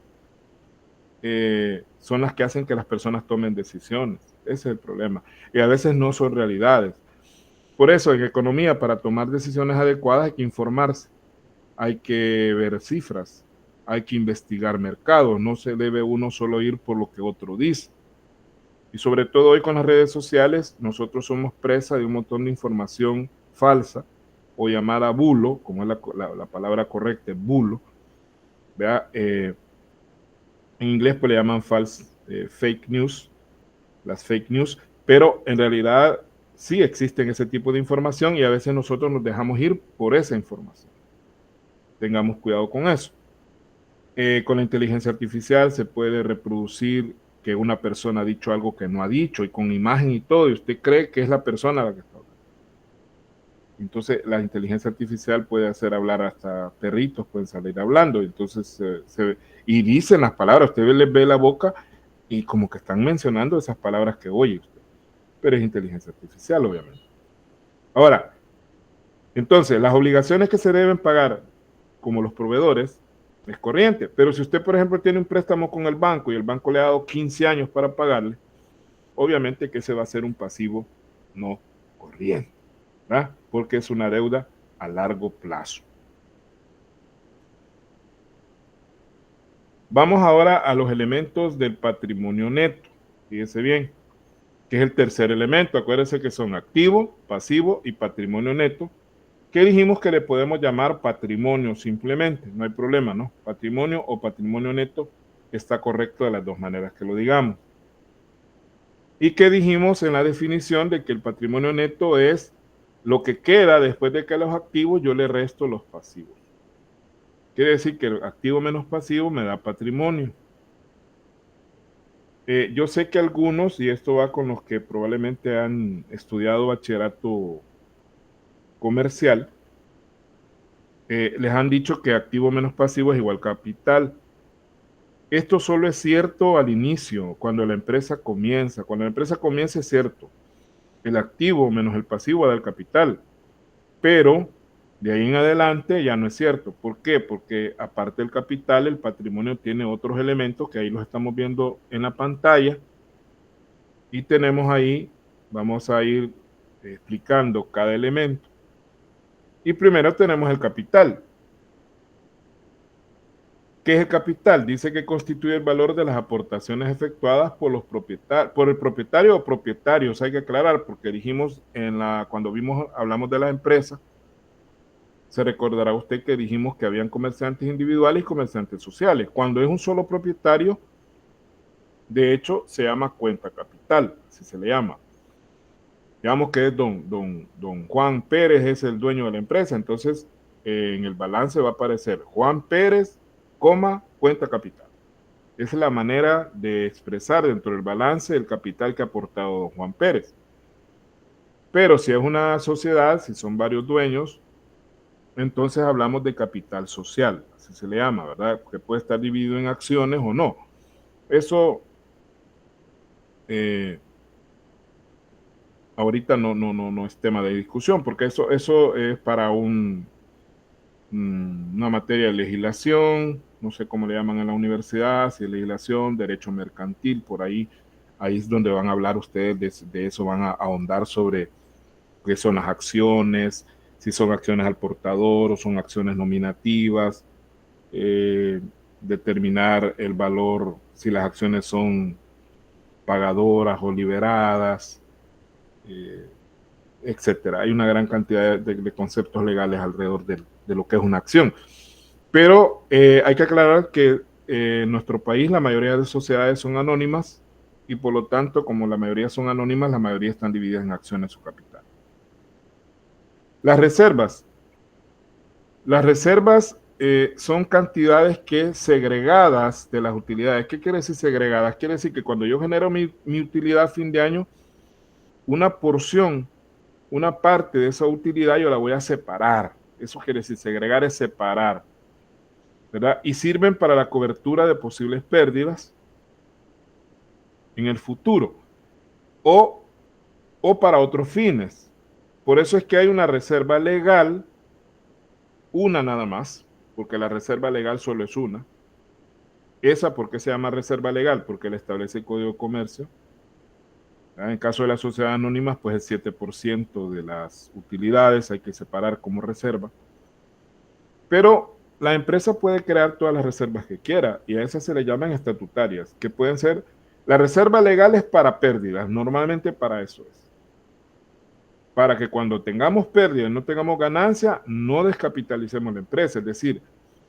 son las que hacen que las personas tomen decisiones. Ese es el problema. Y a veces no son realidades. Por eso en economía, para tomar decisiones adecuadas hay que informarse, hay que ver cifras, hay que investigar mercados, no se debe uno solo ir por lo que otro dice. Y sobre todo hoy con las redes sociales, nosotros somos presa de un montón de información falsa o llamada bulo, como es la palabra correcta, bulo. ¿Vea? En inglés pues le llaman fake news, las fake news, pero en realidad sí existen ese tipo de información y a veces nosotros nos dejamos ir por esa información. Tengamos cuidado con eso. Con la inteligencia artificial se puede reproducir que una persona ha dicho algo que no ha dicho y con imagen y todo, y usted cree que es la persona la que está hablando. Entonces la inteligencia artificial puede hacer hablar hasta perritos, pueden salir hablando, entonces y dicen las palabras, usted les ve la boca y como que están mencionando esas palabras que oye usted, pero es inteligencia artificial obviamente. Ahora, entonces las obligaciones que se deben pagar como los proveedores es corriente, pero si usted por ejemplo tiene un préstamo con el banco y el banco le ha dado 15 años para pagarle, obviamente que ese va a ser un pasivo no corriente, ¿verdad? Porque es una deuda a largo plazo. Vamos ahora a los elementos del patrimonio neto. Fíjese bien, que es el tercer elemento. Acuérdense que son activo, pasivo y patrimonio neto, que dijimos que le podemos llamar patrimonio simplemente. No hay problema, ¿no? Patrimonio o patrimonio neto está correcto de las dos maneras que lo digamos. Y que dijimos en la definición de que el patrimonio neto es lo que queda después de que a los activos yo le resto los pasivos. Quiere decir que el activo menos pasivo me da patrimonio. Yo sé que algunos, y esto va con los que probablemente han estudiado bachillerato comercial, les han dicho que activo menos pasivo es igual capital. Esto solo es cierto al inicio, cuando la empresa comienza. Cuando la empresa comienza es cierto. El activo menos el pasivo da el capital. Pero de ahí en adelante ya no es cierto. ¿Por qué? Porque aparte del capital, el patrimonio tiene otros elementos que ahí los estamos viendo en la pantalla. Y tenemos ahí, vamos a ir explicando cada elemento. Y primero tenemos el capital. ¿Qué es el capital? Dice que constituye el valor de las aportaciones efectuadas por los propietarios, por el propietario o propietarios, hay que aclarar, porque dijimos cuando hablamos de las empresas, se recordará usted que dijimos que habían comerciantes individuales y comerciantes sociales. Cuando es un solo propietario, de hecho, se llama cuenta capital, así se le llama. Digamos que es don Juan Pérez es el dueño de la empresa, entonces en el balance va a aparecer Juan Pérez, coma, cuenta capital. Esa es la manera de expresar dentro del balance el capital que ha aportado don Juan Pérez. Pero si es una sociedad, si son varios dueños, entonces hablamos de capital social, así se le llama, ¿verdad? Que puede estar dividido en acciones o no. Eso ahorita no es tema de discusión, porque eso es para una materia de legislación, no sé cómo le llaman en la universidad, si es legislación, derecho mercantil, por ahí es donde van a hablar ustedes de eso, van a ahondar sobre qué son las acciones, si son acciones al portador o son acciones nominativas, determinar el valor, si las acciones son pagadoras o liberadas, etcétera. Hay una gran cantidad de conceptos legales alrededor de lo que es una acción. Pero hay que aclarar que en nuestro país la mayoría de sociedades son anónimas y por lo tanto, como la mayoría son anónimas, la mayoría están divididas en acciones o capital. Las reservas. Las reservas son cantidades que segregadas de las utilidades. ¿Qué quiere decir segregadas? Quiere decir que cuando yo genero mi utilidad a fin de año, una porción, una parte de esa utilidad yo la voy a separar. Eso quiere decir segregar es separar, ¿verdad? Y sirven para la cobertura de posibles pérdidas en el futuro o, o para otros fines. Por eso es que hay una reserva legal, una nada más, porque la reserva legal solo es una. Esa, ¿por qué se llama reserva legal? Porque la establece el Código de Comercio. En caso de las sociedades anónimas, pues el 7% de las utilidades hay que separar como reserva. Pero la empresa puede crear todas las reservas que quiera y a esas se le llaman estatutarias, que pueden ser, la reserva legal es para pérdidas, normalmente para eso es. Para que cuando tengamos pérdidas, no tengamos ganancia, no descapitalicemos la empresa, es decir,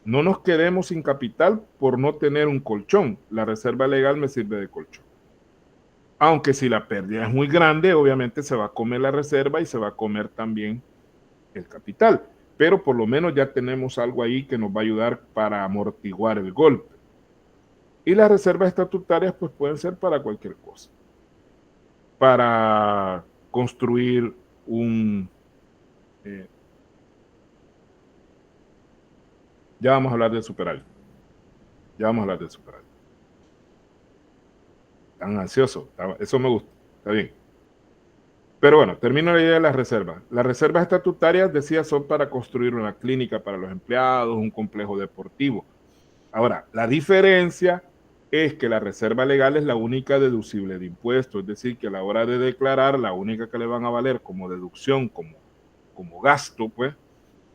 no nos quedemos sin capital por no tener un colchón. La reserva legal me sirve de colchón. Aunque si la pérdida es muy grande, obviamente se va a comer la reserva y se va a comer también el capital. Pero por lo menos ya tenemos algo ahí que nos va a ayudar para amortiguar el golpe. Y las reservas estatutarias pues pueden ser para cualquier cosa. Para construir ya vamos a hablar del superávit. Ya vamos a hablar del superávit. Tan ansioso, eso me gusta, está bien. Pero bueno, termino la idea de las reservas. Las reservas estatutarias, decía, son para construir una clínica para los empleados, un complejo deportivo. Ahora, la diferencia es que la reserva legal es la única deducible de impuestos, es decir, que a la hora de declarar, la única que le van a valer como deducción, como gasto, pues,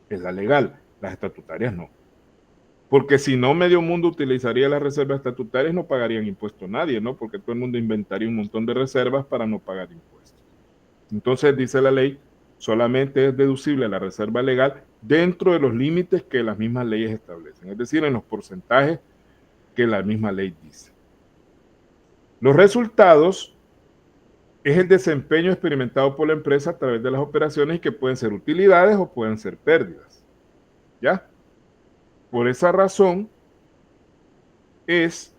es la legal. Las estatutarias no. Porque si no, medio mundo utilizaría las reservas estatutarias, no pagarían impuestos nadie, ¿no? Porque todo el mundo inventaría un montón de reservas para no pagar impuestos. Entonces, dice la ley, solamente es deducible la reserva legal dentro de los límites que las mismas leyes establecen, es decir, en los porcentajes que la misma ley dice. Los resultados es el desempeño experimentado por la empresa a través de las operaciones y que pueden ser utilidades o pueden ser pérdidas. ¿Ya? Por esa razón es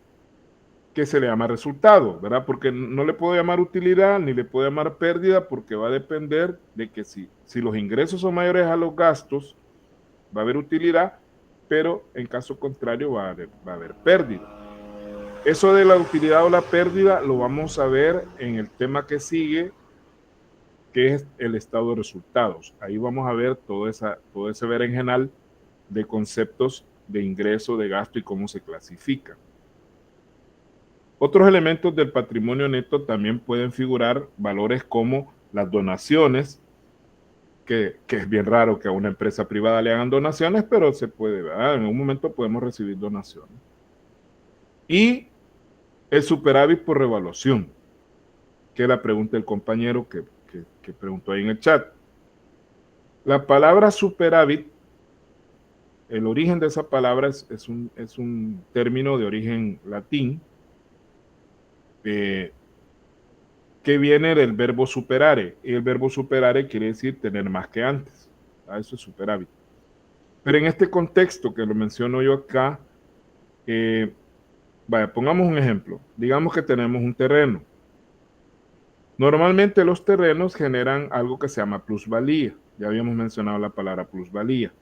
que se le llama resultado, ¿verdad? Porque no le puedo llamar utilidad ni le puedo llamar pérdida porque va a depender de que si los ingresos son mayores a los gastos, va a haber utilidad, pero en caso contrario va a haber pérdida. Eso de la utilidad o la pérdida lo vamos a ver en el tema que sigue, que es el estado de resultados. Ahí vamos a ver todo ese berenjenal de conceptos de ingreso, de gasto y cómo se clasifica. Otros elementos del patrimonio neto también pueden figurar valores como las donaciones, que es bien raro que a una empresa privada le hagan donaciones, pero se puede, ¿verdad? En un momento podemos recibir donaciones. Y el superávit por revaluación, que es la pregunta del compañero que preguntó ahí en el chat. La palabra superávit, el origen de esa palabra es un término de origen latín, que viene del verbo superare. Y el verbo superare quiere decir tener más que antes. Eso es superávit. Pero en este contexto que lo menciono yo acá, Vaya, pongamos un ejemplo. Digamos que tenemos un terreno. Normalmente los terrenos generan algo que se llama plusvalía. Ya habíamos mencionado la palabra plusvalía.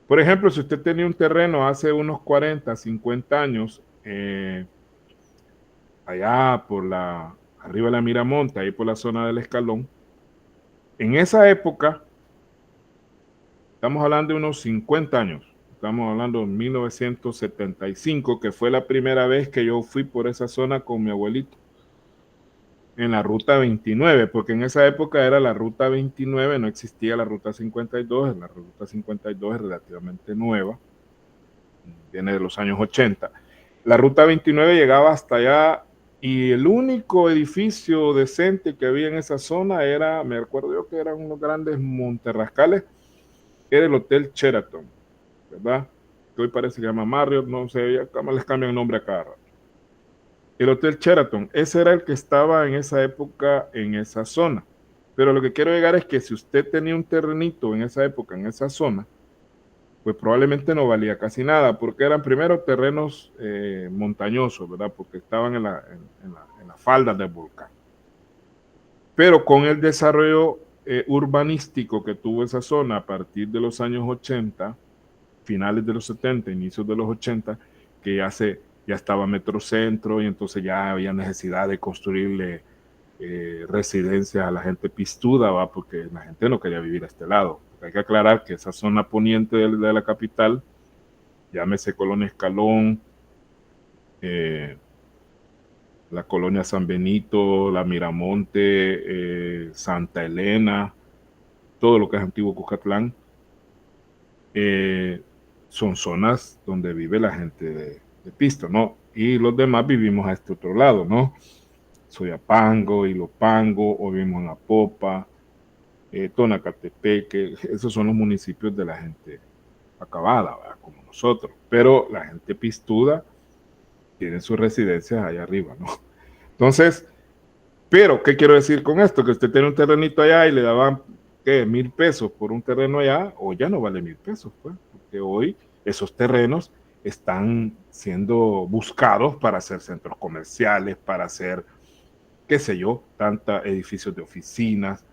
Por ejemplo, si usted tenía un terreno hace unos 40, 50 años, allá arriba de la Miramonte, ahí por la zona del Escalón, en esa época, estamos hablando de unos 50 años, estamos hablando de 1975, que fue la primera vez que yo fui por esa zona con mi abuelito, en la ruta 29, porque en esa época era la ruta 29, no existía la ruta 52, la ruta 52 es relativamente nueva, viene de los años 80. La ruta 29 llegaba hasta allá y el único edificio decente que había en esa zona era, me acuerdo yo que eran unos grandes monterrascales, era el Hotel Sheraton, ¿verdad? Que hoy parece que se llama Marriott, no sé, ya les cambian el nombre a cada rato. El Hotel Sheraton, ese era el que estaba en esa época en esa zona. Pero lo que quiero llegar es que si usted tenía un terrenito en esa época, en esa zona, pues probablemente no valía casi nada, porque eran primero terrenos montañosos, ¿verdad? Porque estaban en la falda del volcán. Pero con el desarrollo urbanístico que tuvo esa zona a partir de los años 80, finales de los 70, inicios de los 80, que ya estaba Metrocentro y entonces ya había necesidad de construirle residencias a la gente pistuda, ¿va? Porque la gente no quería vivir a este lado. Hay que aclarar que esa zona poniente de la capital, llámese Colonia Escalón, la Colonia San Benito, la Miramonte, Santa Elena, todo lo que es antiguo Cucatlán, son zonas donde vive la gente de Pisto, ¿no? Y los demás vivimos a este otro lado, ¿no? Soyapango, Ilopango, o vivimos en Apopa, Tonacatepeque, esos son los municipios de la gente acabada, ¿verdad? Como nosotros. Pero la gente pistuda tiene sus residencias allá arriba, ¿no? Entonces, pero, ¿qué quiero decir con esto? Que usted tiene un terrenito allá y le daban, ¿qué? 1,000 pesos por un terreno allá, o ya no vale 1,000 pesos, pues, porque hoy esos terrenos están siendo buscados para hacer centros comerciales, para hacer, qué sé yo, tantos edificios de oficinas,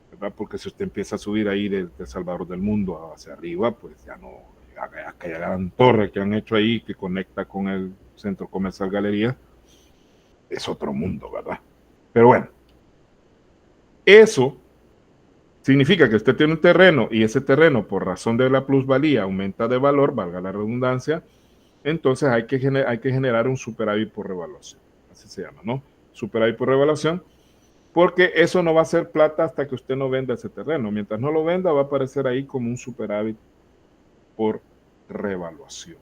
¿verdad? Porque si usted empieza a subir ahí de Salvador del Mundo hacia arriba, pues ya no, aquella gran torre que han hecho ahí que conecta con el centro comercial Galería, es otro mundo, ¿verdad? Pero bueno, eso significa que usted tiene un terreno y ese terreno, por razón de la plusvalía, aumenta de valor, valga la redundancia, entonces hay que generar un superávit por revaluación. Así se llama, ¿no? Superávit por revaluación, porque eso no va a ser plata hasta que usted no venda ese terreno. Mientras no lo venda, va a aparecer ahí como un superávit por revaluación.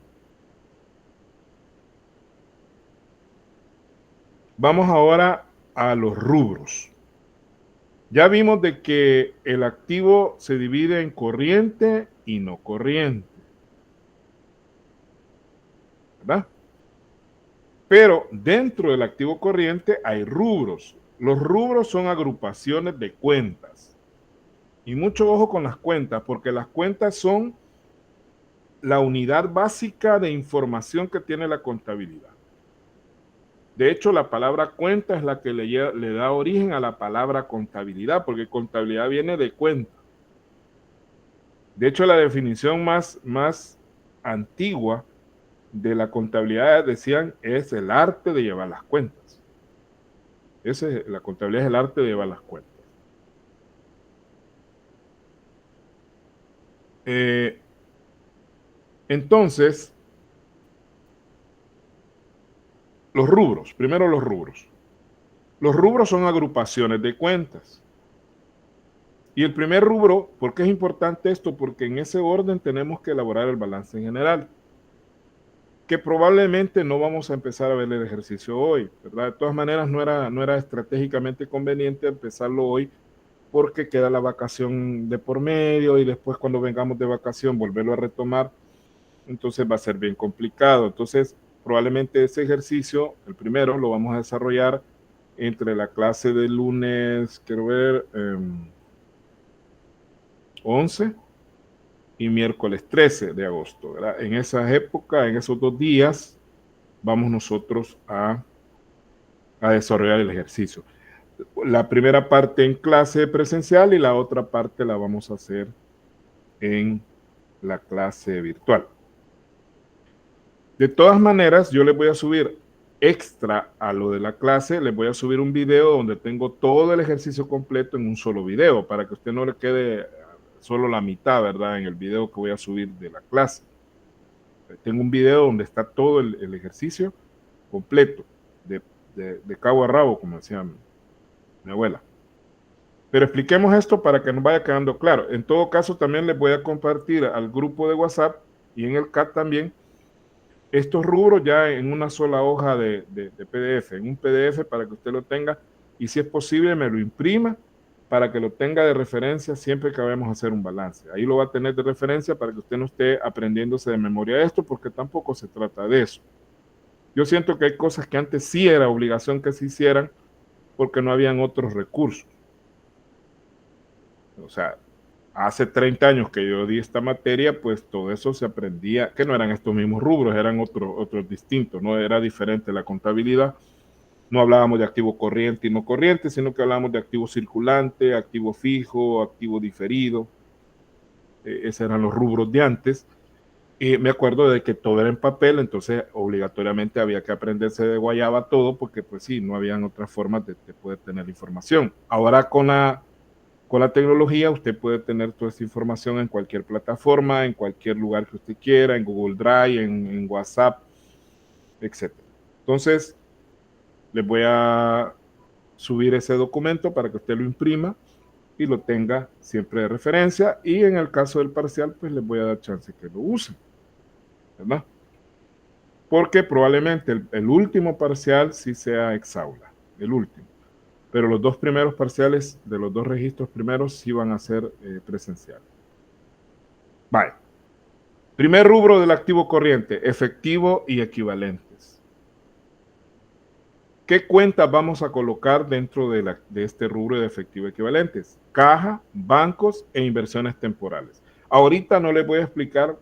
Vamos ahora a los rubros. Ya vimos de que el activo se divide en corriente y no corriente, ¿verdad? Pero dentro del activo corriente hay rubros. Los rubros son agrupaciones de cuentas. Y mucho ojo con las cuentas, porque las cuentas son la unidad básica de información que tiene la contabilidad. De hecho, la palabra cuenta es la que le da origen a la palabra contabilidad, porque contabilidad viene de cuenta. De hecho, la definición más antigua de la contabilidad, decían, es el arte de llevar las cuentas. La contabilidad es el arte de llevar las cuentas. Entonces, los rubros, primero los rubros. Los rubros son agrupaciones de cuentas. Y el primer rubro, ¿por qué es importante esto? Porque en ese orden tenemos que elaborar el balance en general, que probablemente no vamos a empezar a ver el ejercicio hoy, ¿verdad? De todas maneras, no era estratégicamente conveniente empezarlo hoy porque queda la vacación de por medio y después cuando vengamos de vacación volverlo a retomar, entonces va a ser bien complicado. Entonces, probablemente ese ejercicio, el primero, lo vamos a desarrollar entre la clase del lunes, quiero ver, 11 y miércoles 13 de agosto, ¿verdad? En esas épocas, en esos 2 días, vamos nosotros a desarrollar el ejercicio. La primera parte en clase presencial y la otra parte la vamos a hacer en la clase virtual. De todas maneras, yo les voy a subir extra a lo de la clase, les voy a subir un video donde tengo todo el ejercicio completo en un solo video, para que a usted no le quede solo la mitad, ¿verdad? En el video que voy a subir de la clase. Tengo un video donde está todo el ejercicio completo, de cabo a rabo, como decía mi abuela. Pero expliquemos esto para que nos vaya quedando claro. En todo caso, también les voy a compartir al grupo de WhatsApp y en el chat también estos rubros ya en una sola hoja de PDF, en un PDF para que usted lo tenga y si es posible me lo imprima para que lo tenga de referencia siempre que vayamos a hacer un balance. Ahí lo va a tener de referencia para que usted no esté aprendiéndose de memoria esto porque tampoco se trata de eso. Yo siento que hay cosas que antes sí era obligación que se hicieran porque no habían otros recursos. O sea, hace 30 años que yo di esta materia, pues todo eso se aprendía, que no eran estos mismos rubros, eran otros distintos, no era diferente la contabilidad. No hablábamos de activo corriente y no corriente, sino que hablábamos de activo circulante, activo fijo, activo diferido. Esos eran los rubros de antes. Y me acuerdo de que todo era en papel, entonces obligatoriamente había que aprenderse de guayaba todo, porque pues sí, no habían otras formas de poder tener información. Ahora con la tecnología usted puede tener toda esta información en cualquier plataforma, en cualquier lugar que usted quiera, en Google Drive, en WhatsApp, etc. Entonces, les voy a subir ese documento para que usted lo imprima y lo tenga siempre de referencia. Y en el caso del parcial, pues les voy a dar chance que lo usen, ¿verdad? Porque probablemente el último parcial sí sea exaula, el último. Pero los 2 primeros parciales de los 2 registros primeros sí van a ser presenciales. Vale. Primer rubro del activo corriente, efectivo y equivalentes. ¿Qué cuentas vamos a colocar dentro de este rubro de efectivo y equivalentes? Caja, bancos e inversiones temporales. Ahorita no les voy a explicar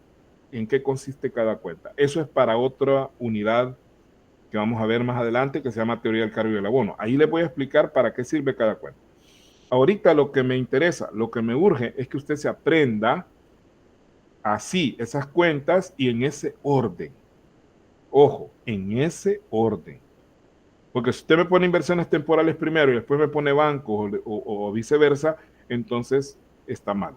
en qué consiste cada cuenta. Eso es para otra unidad que vamos a ver más adelante, que se llama teoría del cargo y del abono. Ahí les voy a explicar para qué sirve cada cuenta. Ahorita lo que me interesa, lo que me urge es que usted se aprenda así esas cuentas y en ese orden. Ojo, en ese orden. Porque si usted me pone inversiones temporales primero y después me pone bancos o viceversa, entonces está mal.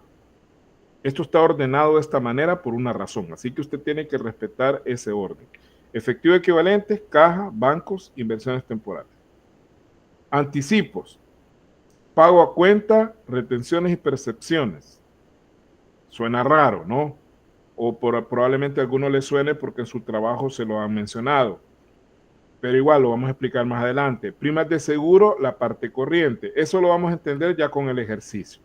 Esto está ordenado de esta manera por una razón, así que usted tiene que respetar ese orden. Efectivo equivalente, caja, bancos, inversiones temporales. Anticipos, pago a cuenta, retenciones y percepciones. Suena raro, ¿no? O probablemente a alguno le suene porque en su trabajo se lo han mencionado. Pero igual lo vamos a explicar más adelante. Primas de seguro, la parte corriente. Eso lo vamos a entender ya con el ejercicio.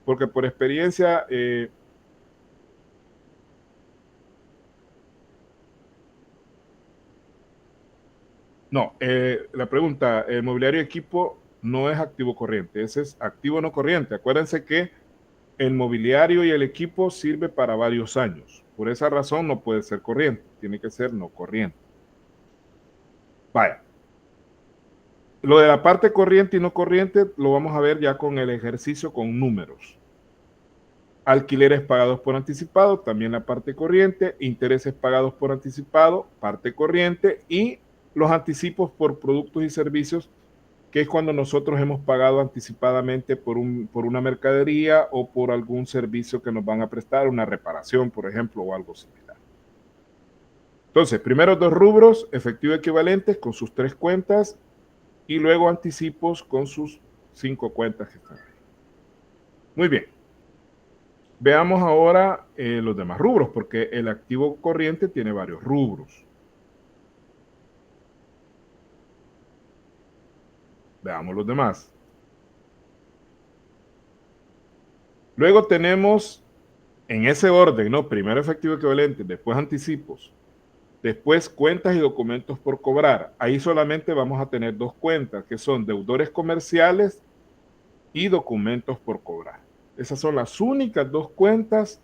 Porque por experiencia... la pregunta, el mobiliario y equipo no es activo corriente, ese es activo no corriente. Acuérdense que el mobiliario y el equipo sirve para varios años. Por esa razón no puede ser corriente, tiene que ser no corriente. Vaya. Lo de la parte corriente y no corriente lo vamos a ver ya con el ejercicio con números. Alquileres pagados por anticipado, también la parte corriente, intereses pagados por anticipado, parte corriente, y los anticipos por productos y servicios, que es cuando nosotros hemos pagado anticipadamente por una mercadería o por algún servicio que nos van a prestar, una reparación, por ejemplo, o algo similar. Entonces, primero 2 rubros, efectivo equivalentes con sus 3 cuentas, y luego anticipos con sus 5 cuentas que están ahí. Muy bien. Veamos ahora los demás rubros, porque el activo corriente tiene varios rubros. Veamos los demás. Luego tenemos en ese orden, ¿no? Primero efectivo equivalente, después anticipos, después cuentas y documentos por cobrar. Ahí solamente vamos a tener 2 cuentas, que son deudores comerciales y documentos por cobrar. Esas son las únicas 2 cuentas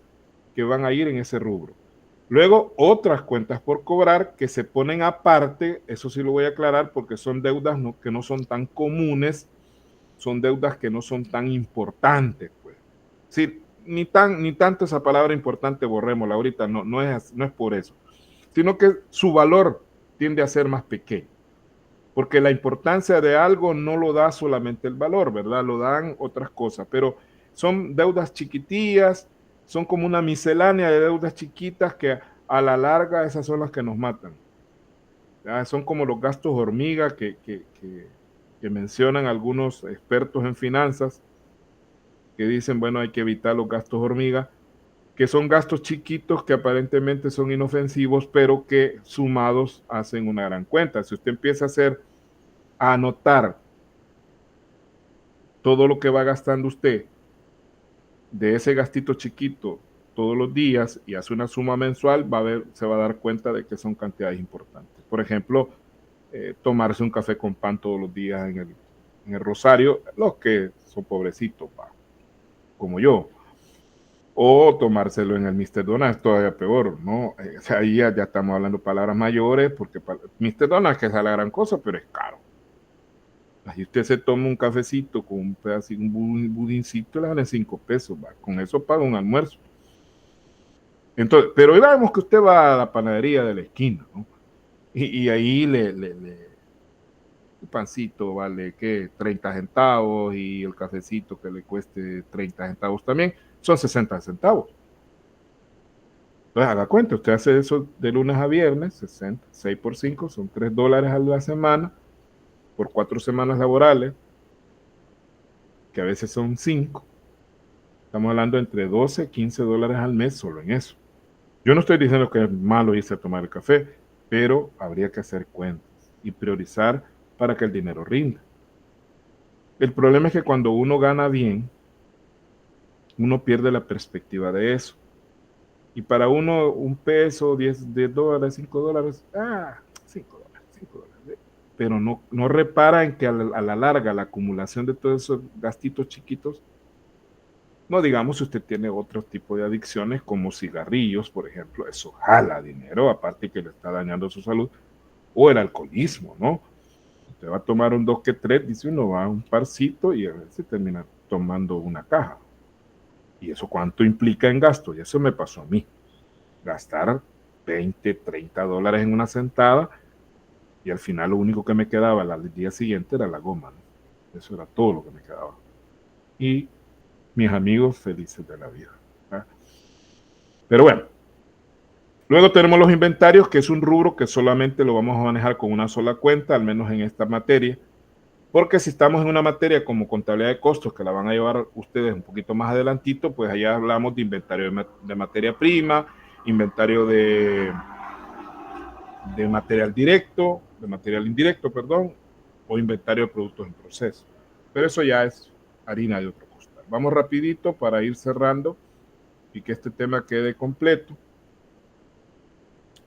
que van a ir en ese rubro. Luego, otras cuentas por cobrar que se ponen aparte, eso sí lo voy a aclarar porque son deudas que no son tan comunes, son deudas que no son tan importantes, pues. Sí, ni tanto esa palabra importante, borrémosla ahorita, no es por eso, sino que su valor tiende a ser más pequeño, porque la importancia de algo no lo da solamente el valor, ¿verdad? Lo dan otras cosas, pero son deudas chiquitillas, son como una miscelánea de deudas chiquitas que a la larga esas son las que nos matan. ¿Ya? Son como los gastos hormiga que mencionan algunos expertos en finanzas, que dicen, bueno, hay que evitar los gastos hormiga, que son gastos chiquitos que aparentemente son inofensivos, pero que sumados hacen una gran cuenta. Si usted empieza a anotar todo lo que va gastando usted de ese gastito chiquito todos los días y hace una suma mensual, se va a dar cuenta de que son cantidades importantes. Por ejemplo, tomarse un café con pan todos los días en el Rosario, los que son pobrecitos, como yo. O tomárselo en el Mr. Donald es todavía peor, ¿no? O sea, ahí ya estamos hablando palabras mayores, porque Mr. Donald que es la gran cosa, pero es caro. Ahí usted se toma un cafecito con un pedacito, un budincito, le sale 5 pesos, ¿va? Con eso paga un almuerzo. Entonces, pero digamos que usted va a la panadería de la esquina, ¿no? Y ahí el pancito vale, ¿qué? 30 centavos y el cafecito que le cueste 30 centavos también, son 60 centavos. Entonces, haga cuenta, usted hace eso de lunes a viernes, 60, 6 por 5, son $3 a la semana, por 4 semanas laborales, que a veces son 5. Estamos hablando entre 12 y $15 al mes solo en eso. Yo no estoy diciendo que es malo irse a tomar el café, pero habría que hacer cuentas y priorizar para que el dinero rinda. El problema es que cuando uno gana bien, uno pierde la perspectiva de eso. Y para uno, un peso, 10 dólares, $5, $5. Pero no repara en que a la larga la acumulación de todos esos gastitos chiquitos, no digamos si usted tiene otro tipo de adicciones como cigarrillos, por ejemplo, eso jala dinero, aparte que le está dañando su salud, o el alcoholismo, ¿no? Usted va a tomar un 2 que 3, dice uno, va a un parcito y a veces termina tomando una caja. ¿Y eso cuánto implica en gasto? Y eso me pasó a mí. Gastar 20, $30 en una sentada y al final lo único que me quedaba al día siguiente era la goma, ¿no? Eso era todo lo que me quedaba. Y mis amigos felices de la vida, ¿verdad? Pero bueno, luego tenemos los inventarios, que es un rubro que solamente lo vamos a manejar con una sola cuenta, al menos en esta materia, porque si estamos en una materia como contabilidad de costos, que la van a llevar ustedes un poquito más adelantito, pues allá hablamos de inventario de materia prima, inventario de material directo, de material indirecto, perdón, o inventario de productos en proceso. Pero eso ya es harina de otro costal. Vamos rapidito para ir cerrando y que este tema quede completo.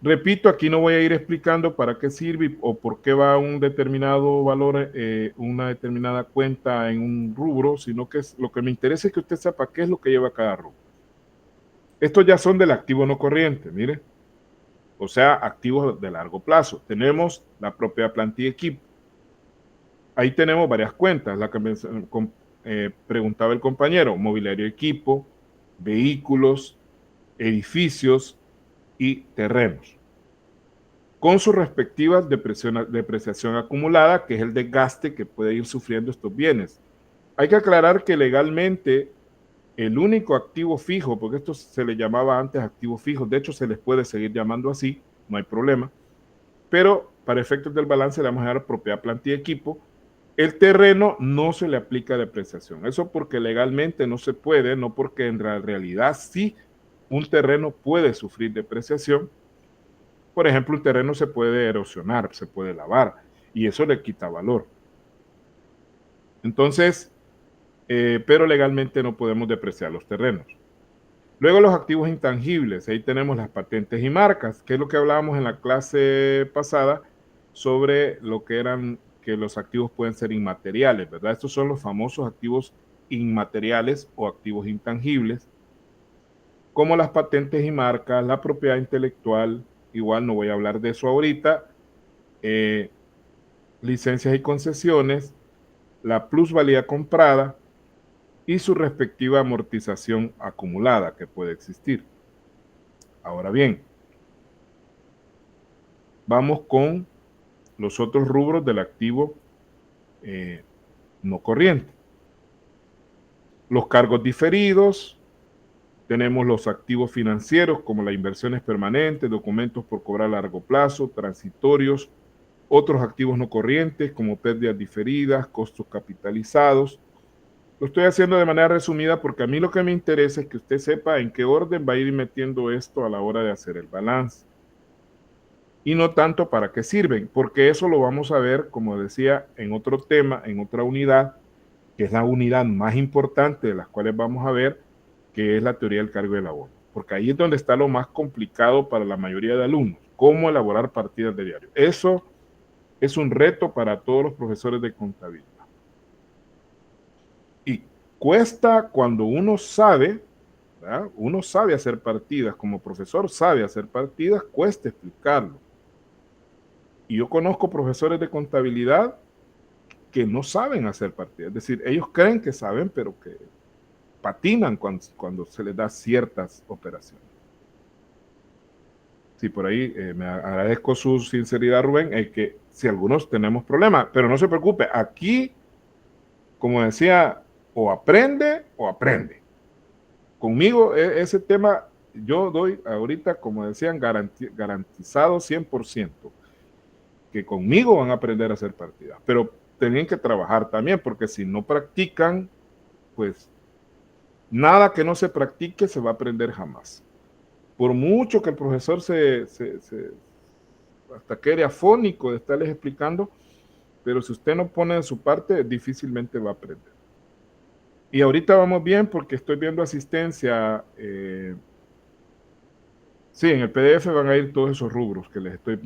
Repito, aquí no voy a ir explicando para qué sirve o por qué va un determinado valor, una determinada cuenta en un rubro, sino que lo que me interesa es que usted sepa qué es lo que lleva cada rubro. Estos ya son del activo no corriente, mire, o sea, activos de largo plazo. Tenemos la propia plantilla y equipo. Ahí tenemos varias cuentas, la que me preguntaba el compañero, mobiliario, equipo, vehículos, edificios y terrenos, con sus respectivas depreciación acumulada, que es el desgaste que puede ir sufriendo estos bienes. Hay que aclarar que legalmente el único activo fijo, porque esto se le llamaba antes activo fijo, de hecho se les puede seguir llamando así, no hay problema, pero para efectos del balance le vamos a dar propiedad, plantilla y equipo. El terreno no se le aplica depreciación, eso porque legalmente no se puede, no porque en realidad sí un terreno puede sufrir depreciación. Por ejemplo, un terreno se puede erosionar, se puede lavar y eso le quita valor. Entonces, pero legalmente no podemos depreciar los terrenos. Luego los activos intangibles, ahí tenemos las patentes y marcas, que es lo que hablábamos en la clase pasada sobre lo que eran que los activos pueden ser inmateriales, ¿verdad? Estos son los famosos activos inmateriales o activos intangibles. como las patentes y marcas, la propiedad intelectual, igual no voy a hablar de eso ahorita, licencias y concesiones, la plusvalía comprada y su respectiva amortización acumulada que puede existir. Ahora bien, vamos con los otros rubros del activo no corriente. Los cargos diferidos, tenemos los activos financieros como las inversiones permanentes, documentos por cobrar a largo plazo, transitorios, otros activos no corrientes como pérdidas diferidas, costos capitalizados. Lo estoy haciendo de manera resumida porque a mí lo que me interesa es que usted sepa en qué orden va a ir metiendo esto a la hora de hacer el balance. Y no tanto para qué sirven, porque eso lo vamos a ver, como decía, en otro tema, en otra unidad, que es la unidad más importante de las cuales vamos a ver, que es la teoría del cargo del abono. Porque ahí es donde está lo más complicado para la mayoría de alumnos, cómo elaborar partidas de diario. Eso es un reto para todos los profesores de contabilidad. Y cuesta cuando uno sabe, ¿verdad? Uno sabe hacer partidas, como profesor sabe hacer partidas, cuesta explicarlo. Y yo conozco profesores de contabilidad que no saben hacer partidas, es decir, ellos creen que saben, pero que patinan cuando se les da ciertas operaciones. Sí, por ahí me agradezco su sinceridad, Rubén, que si algunos tenemos problemas, pero no se preocupe, aquí, como decía, o aprende o aprende. Conmigo ese tema yo doy ahorita, como decían, garantizado 100%, que conmigo van a aprender a hacer partidas, pero tienen que trabajar también, porque si no practican, pues nada que no se practique se va a aprender jamás. Por mucho que el profesor hasta quede afónico de estarles explicando, pero si usted no pone de su parte, difícilmente va a aprender. Y ahorita vamos bien porque estoy viendo asistencia. Sí, en el PDF van a ir todos esos rubros que les estoy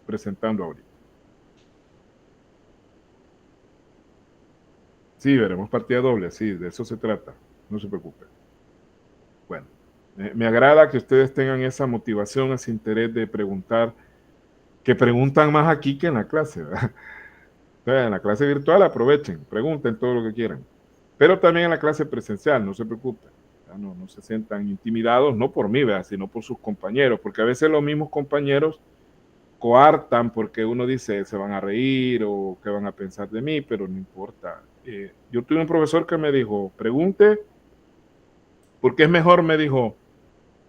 presentando ahorita. Sí, veremos partida doble, sí, de eso se trata, no se preocupe. Bueno, me agrada que ustedes tengan esa motivación, ese interés de preguntar, que preguntan más aquí que en la clase, ¿verdad? O sea, en la clase virtual aprovechen, pregunten todo lo que quieran, pero también en la clase presencial, no se preocupen, no se sientan intimidados, no por mí, ¿verdad? Sino por sus compañeros, porque a veces los mismos compañeros coartan porque uno dice se van a reír o qué van a pensar de mí, pero no importa. Yo tuve un profesor que me dijo, pregunte, porque es mejor, me dijo,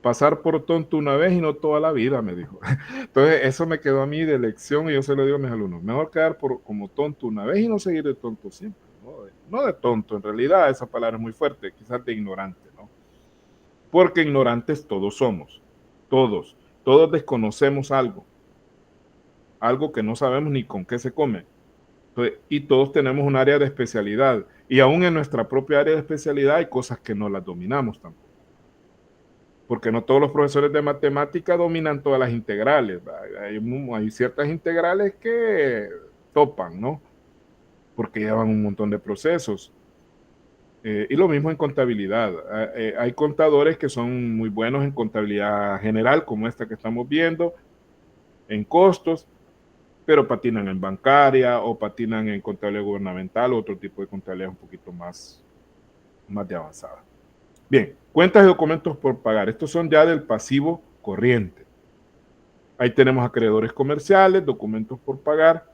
pasar por tonto una vez y no toda la vida, me dijo. Entonces, eso me quedó a mí de lección y yo se lo digo a mis alumnos. Mejor quedar como tonto una vez y no seguir de tonto siempre. No de tonto, en realidad esa palabra es muy fuerte, quizás de ignorante, ¿no? Porque ignorantes todos somos, todos desconocemos algo que no sabemos ni con qué se come. Entonces, y todos tenemos un área de especialidad. Y aún en nuestra propia área de especialidad hay cosas que no las dominamos tampoco. Porque no todos los profesores de matemática dominan todas las integrales. Hay ciertas integrales que topan, ¿no? Porque llevan un montón de procesos. Y lo mismo en contabilidad. Hay contadores que son muy buenos en contabilidad general, como esta que estamos viendo, en costos, pero patinan en bancaria o patinan en contabilidad gubernamental o otro tipo de contabilidad un poquito más de avanzada. Bien, cuentas y documentos por pagar. Estos son ya del pasivo corriente. Ahí tenemos acreedores comerciales, documentos por pagar,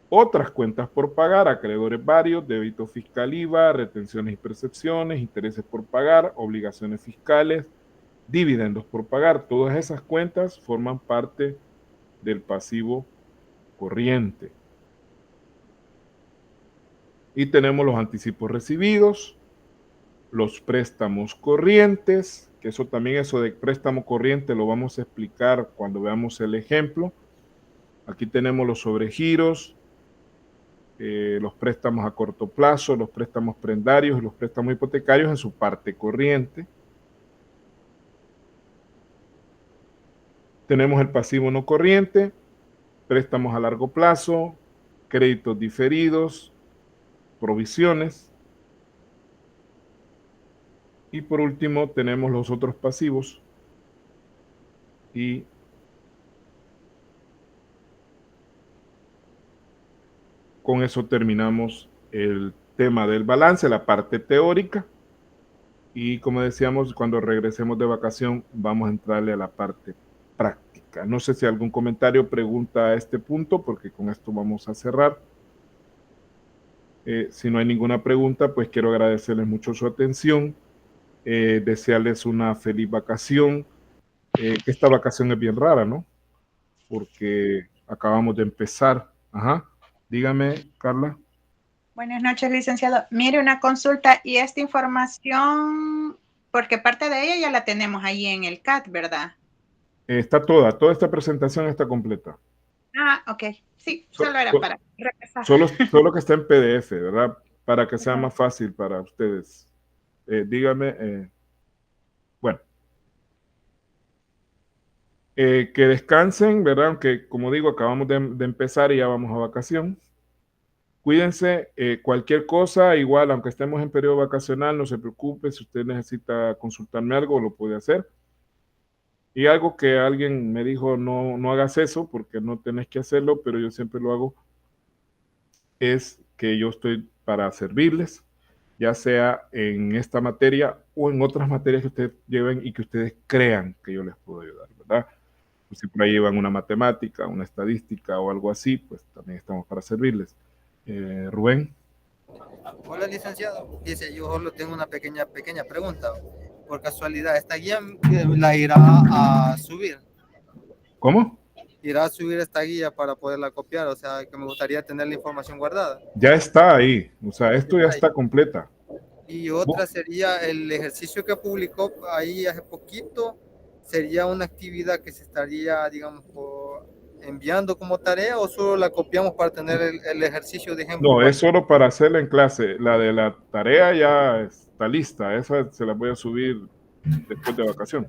otras cuentas por pagar, acreedores varios, débito fiscal IVA, retenciones y percepciones, intereses por pagar, obligaciones fiscales, dividendos por pagar. Todas esas cuentas forman parte del pasivo corriente. Y tenemos los anticipos recibidos, los préstamos corrientes, que eso también, eso de préstamo corriente lo vamos a explicar cuando veamos el ejemplo. Aquí tenemos los sobregiros, los préstamos a corto plazo, los préstamos prendarios y los préstamos hipotecarios en su parte corriente. Tenemos el pasivo no corriente, préstamos a largo plazo, créditos diferidos, provisiones. Y por último tenemos los otros pasivos. Y con eso terminamos el tema del balance, la parte teórica. Y como decíamos, cuando regresemos de vacación, vamos a entrarle a la parte práctica. No sé si algún comentario, pregunta a este punto, porque con esto vamos a cerrar. Si no hay ninguna pregunta, pues quiero agradecerles mucho su atención, desearles una feliz vacación. Esta vacación es bien rara, ¿no? Porque acabamos de empezar. Ajá. Dígame, Carla. Buenas noches, licenciado. Mire, una consulta y esta información, porque parte de ella ya la tenemos ahí en el CAT, ¿verdad? Está toda esta presentación está completa. Ah, ok. Sí, solo era para repasar. Solo que está en PDF, ¿verdad? Para que sea más fácil para ustedes. Dígame, bueno. Que descansen, ¿verdad? Aunque, como digo, acabamos de empezar y ya vamos a vacación. Cuídense, cualquier cosa, igual, aunque estemos en periodo vacacional, no se preocupe, si usted necesita consultarme algo, lo puede hacer. Y algo que alguien me dijo, no hagas eso, porque no tenés que hacerlo, pero yo siempre lo hago, es que yo estoy para servirles, ya sea en esta materia o en otras materias que ustedes lleven y que ustedes crean que yo les puedo ayudar, ¿verdad? Pues si por ahí llevan una matemática, una estadística o algo así, pues también estamos para servirles. Rubén. Hola, licenciado. Dice, yo solo tengo una pequeña pregunta. Por casualidad, ¿esta guía la irá a subir? ¿Cómo? ¿Irá a subir esta guía para poderla copiar? O sea, que me gustaría tener la información guardada. Ya está ahí, o sea, esto ya está completa. Y otra sería el ejercicio que publicó ahí hace poquito, sería una actividad que se estaría, digamos, enviando como tarea o solo la copiamos para tener el ejercicio de ejemplo. No, es solo para hacerla en clase. La de la tarea ya está lista, esa se la voy a subir después de vacación.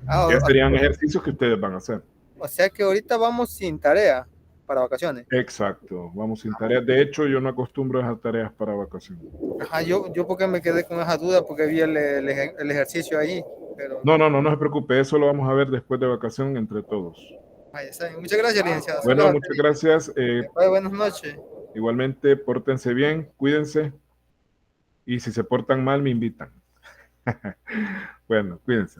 Ya serían ejercicios que ustedes van a hacer. O sea que ahorita vamos sin tarea para vacaciones. Exacto, vamos sin tarea. De hecho, yo no acostumbro a dejar tareas para vacaciones. Ajá, yo porque me quedé con esa duda porque vi el ejercicio ahí. Pero... No se preocupe, eso lo vamos a ver después de vacación entre todos. Ahí está. Muchas gracias, licenciado. Bueno, muchas gracias. Buenas noches. Igualmente, pórtense bien, cuídense. Y si se portan mal, me invitan. Bueno, cuídense.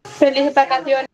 Felices vacaciones.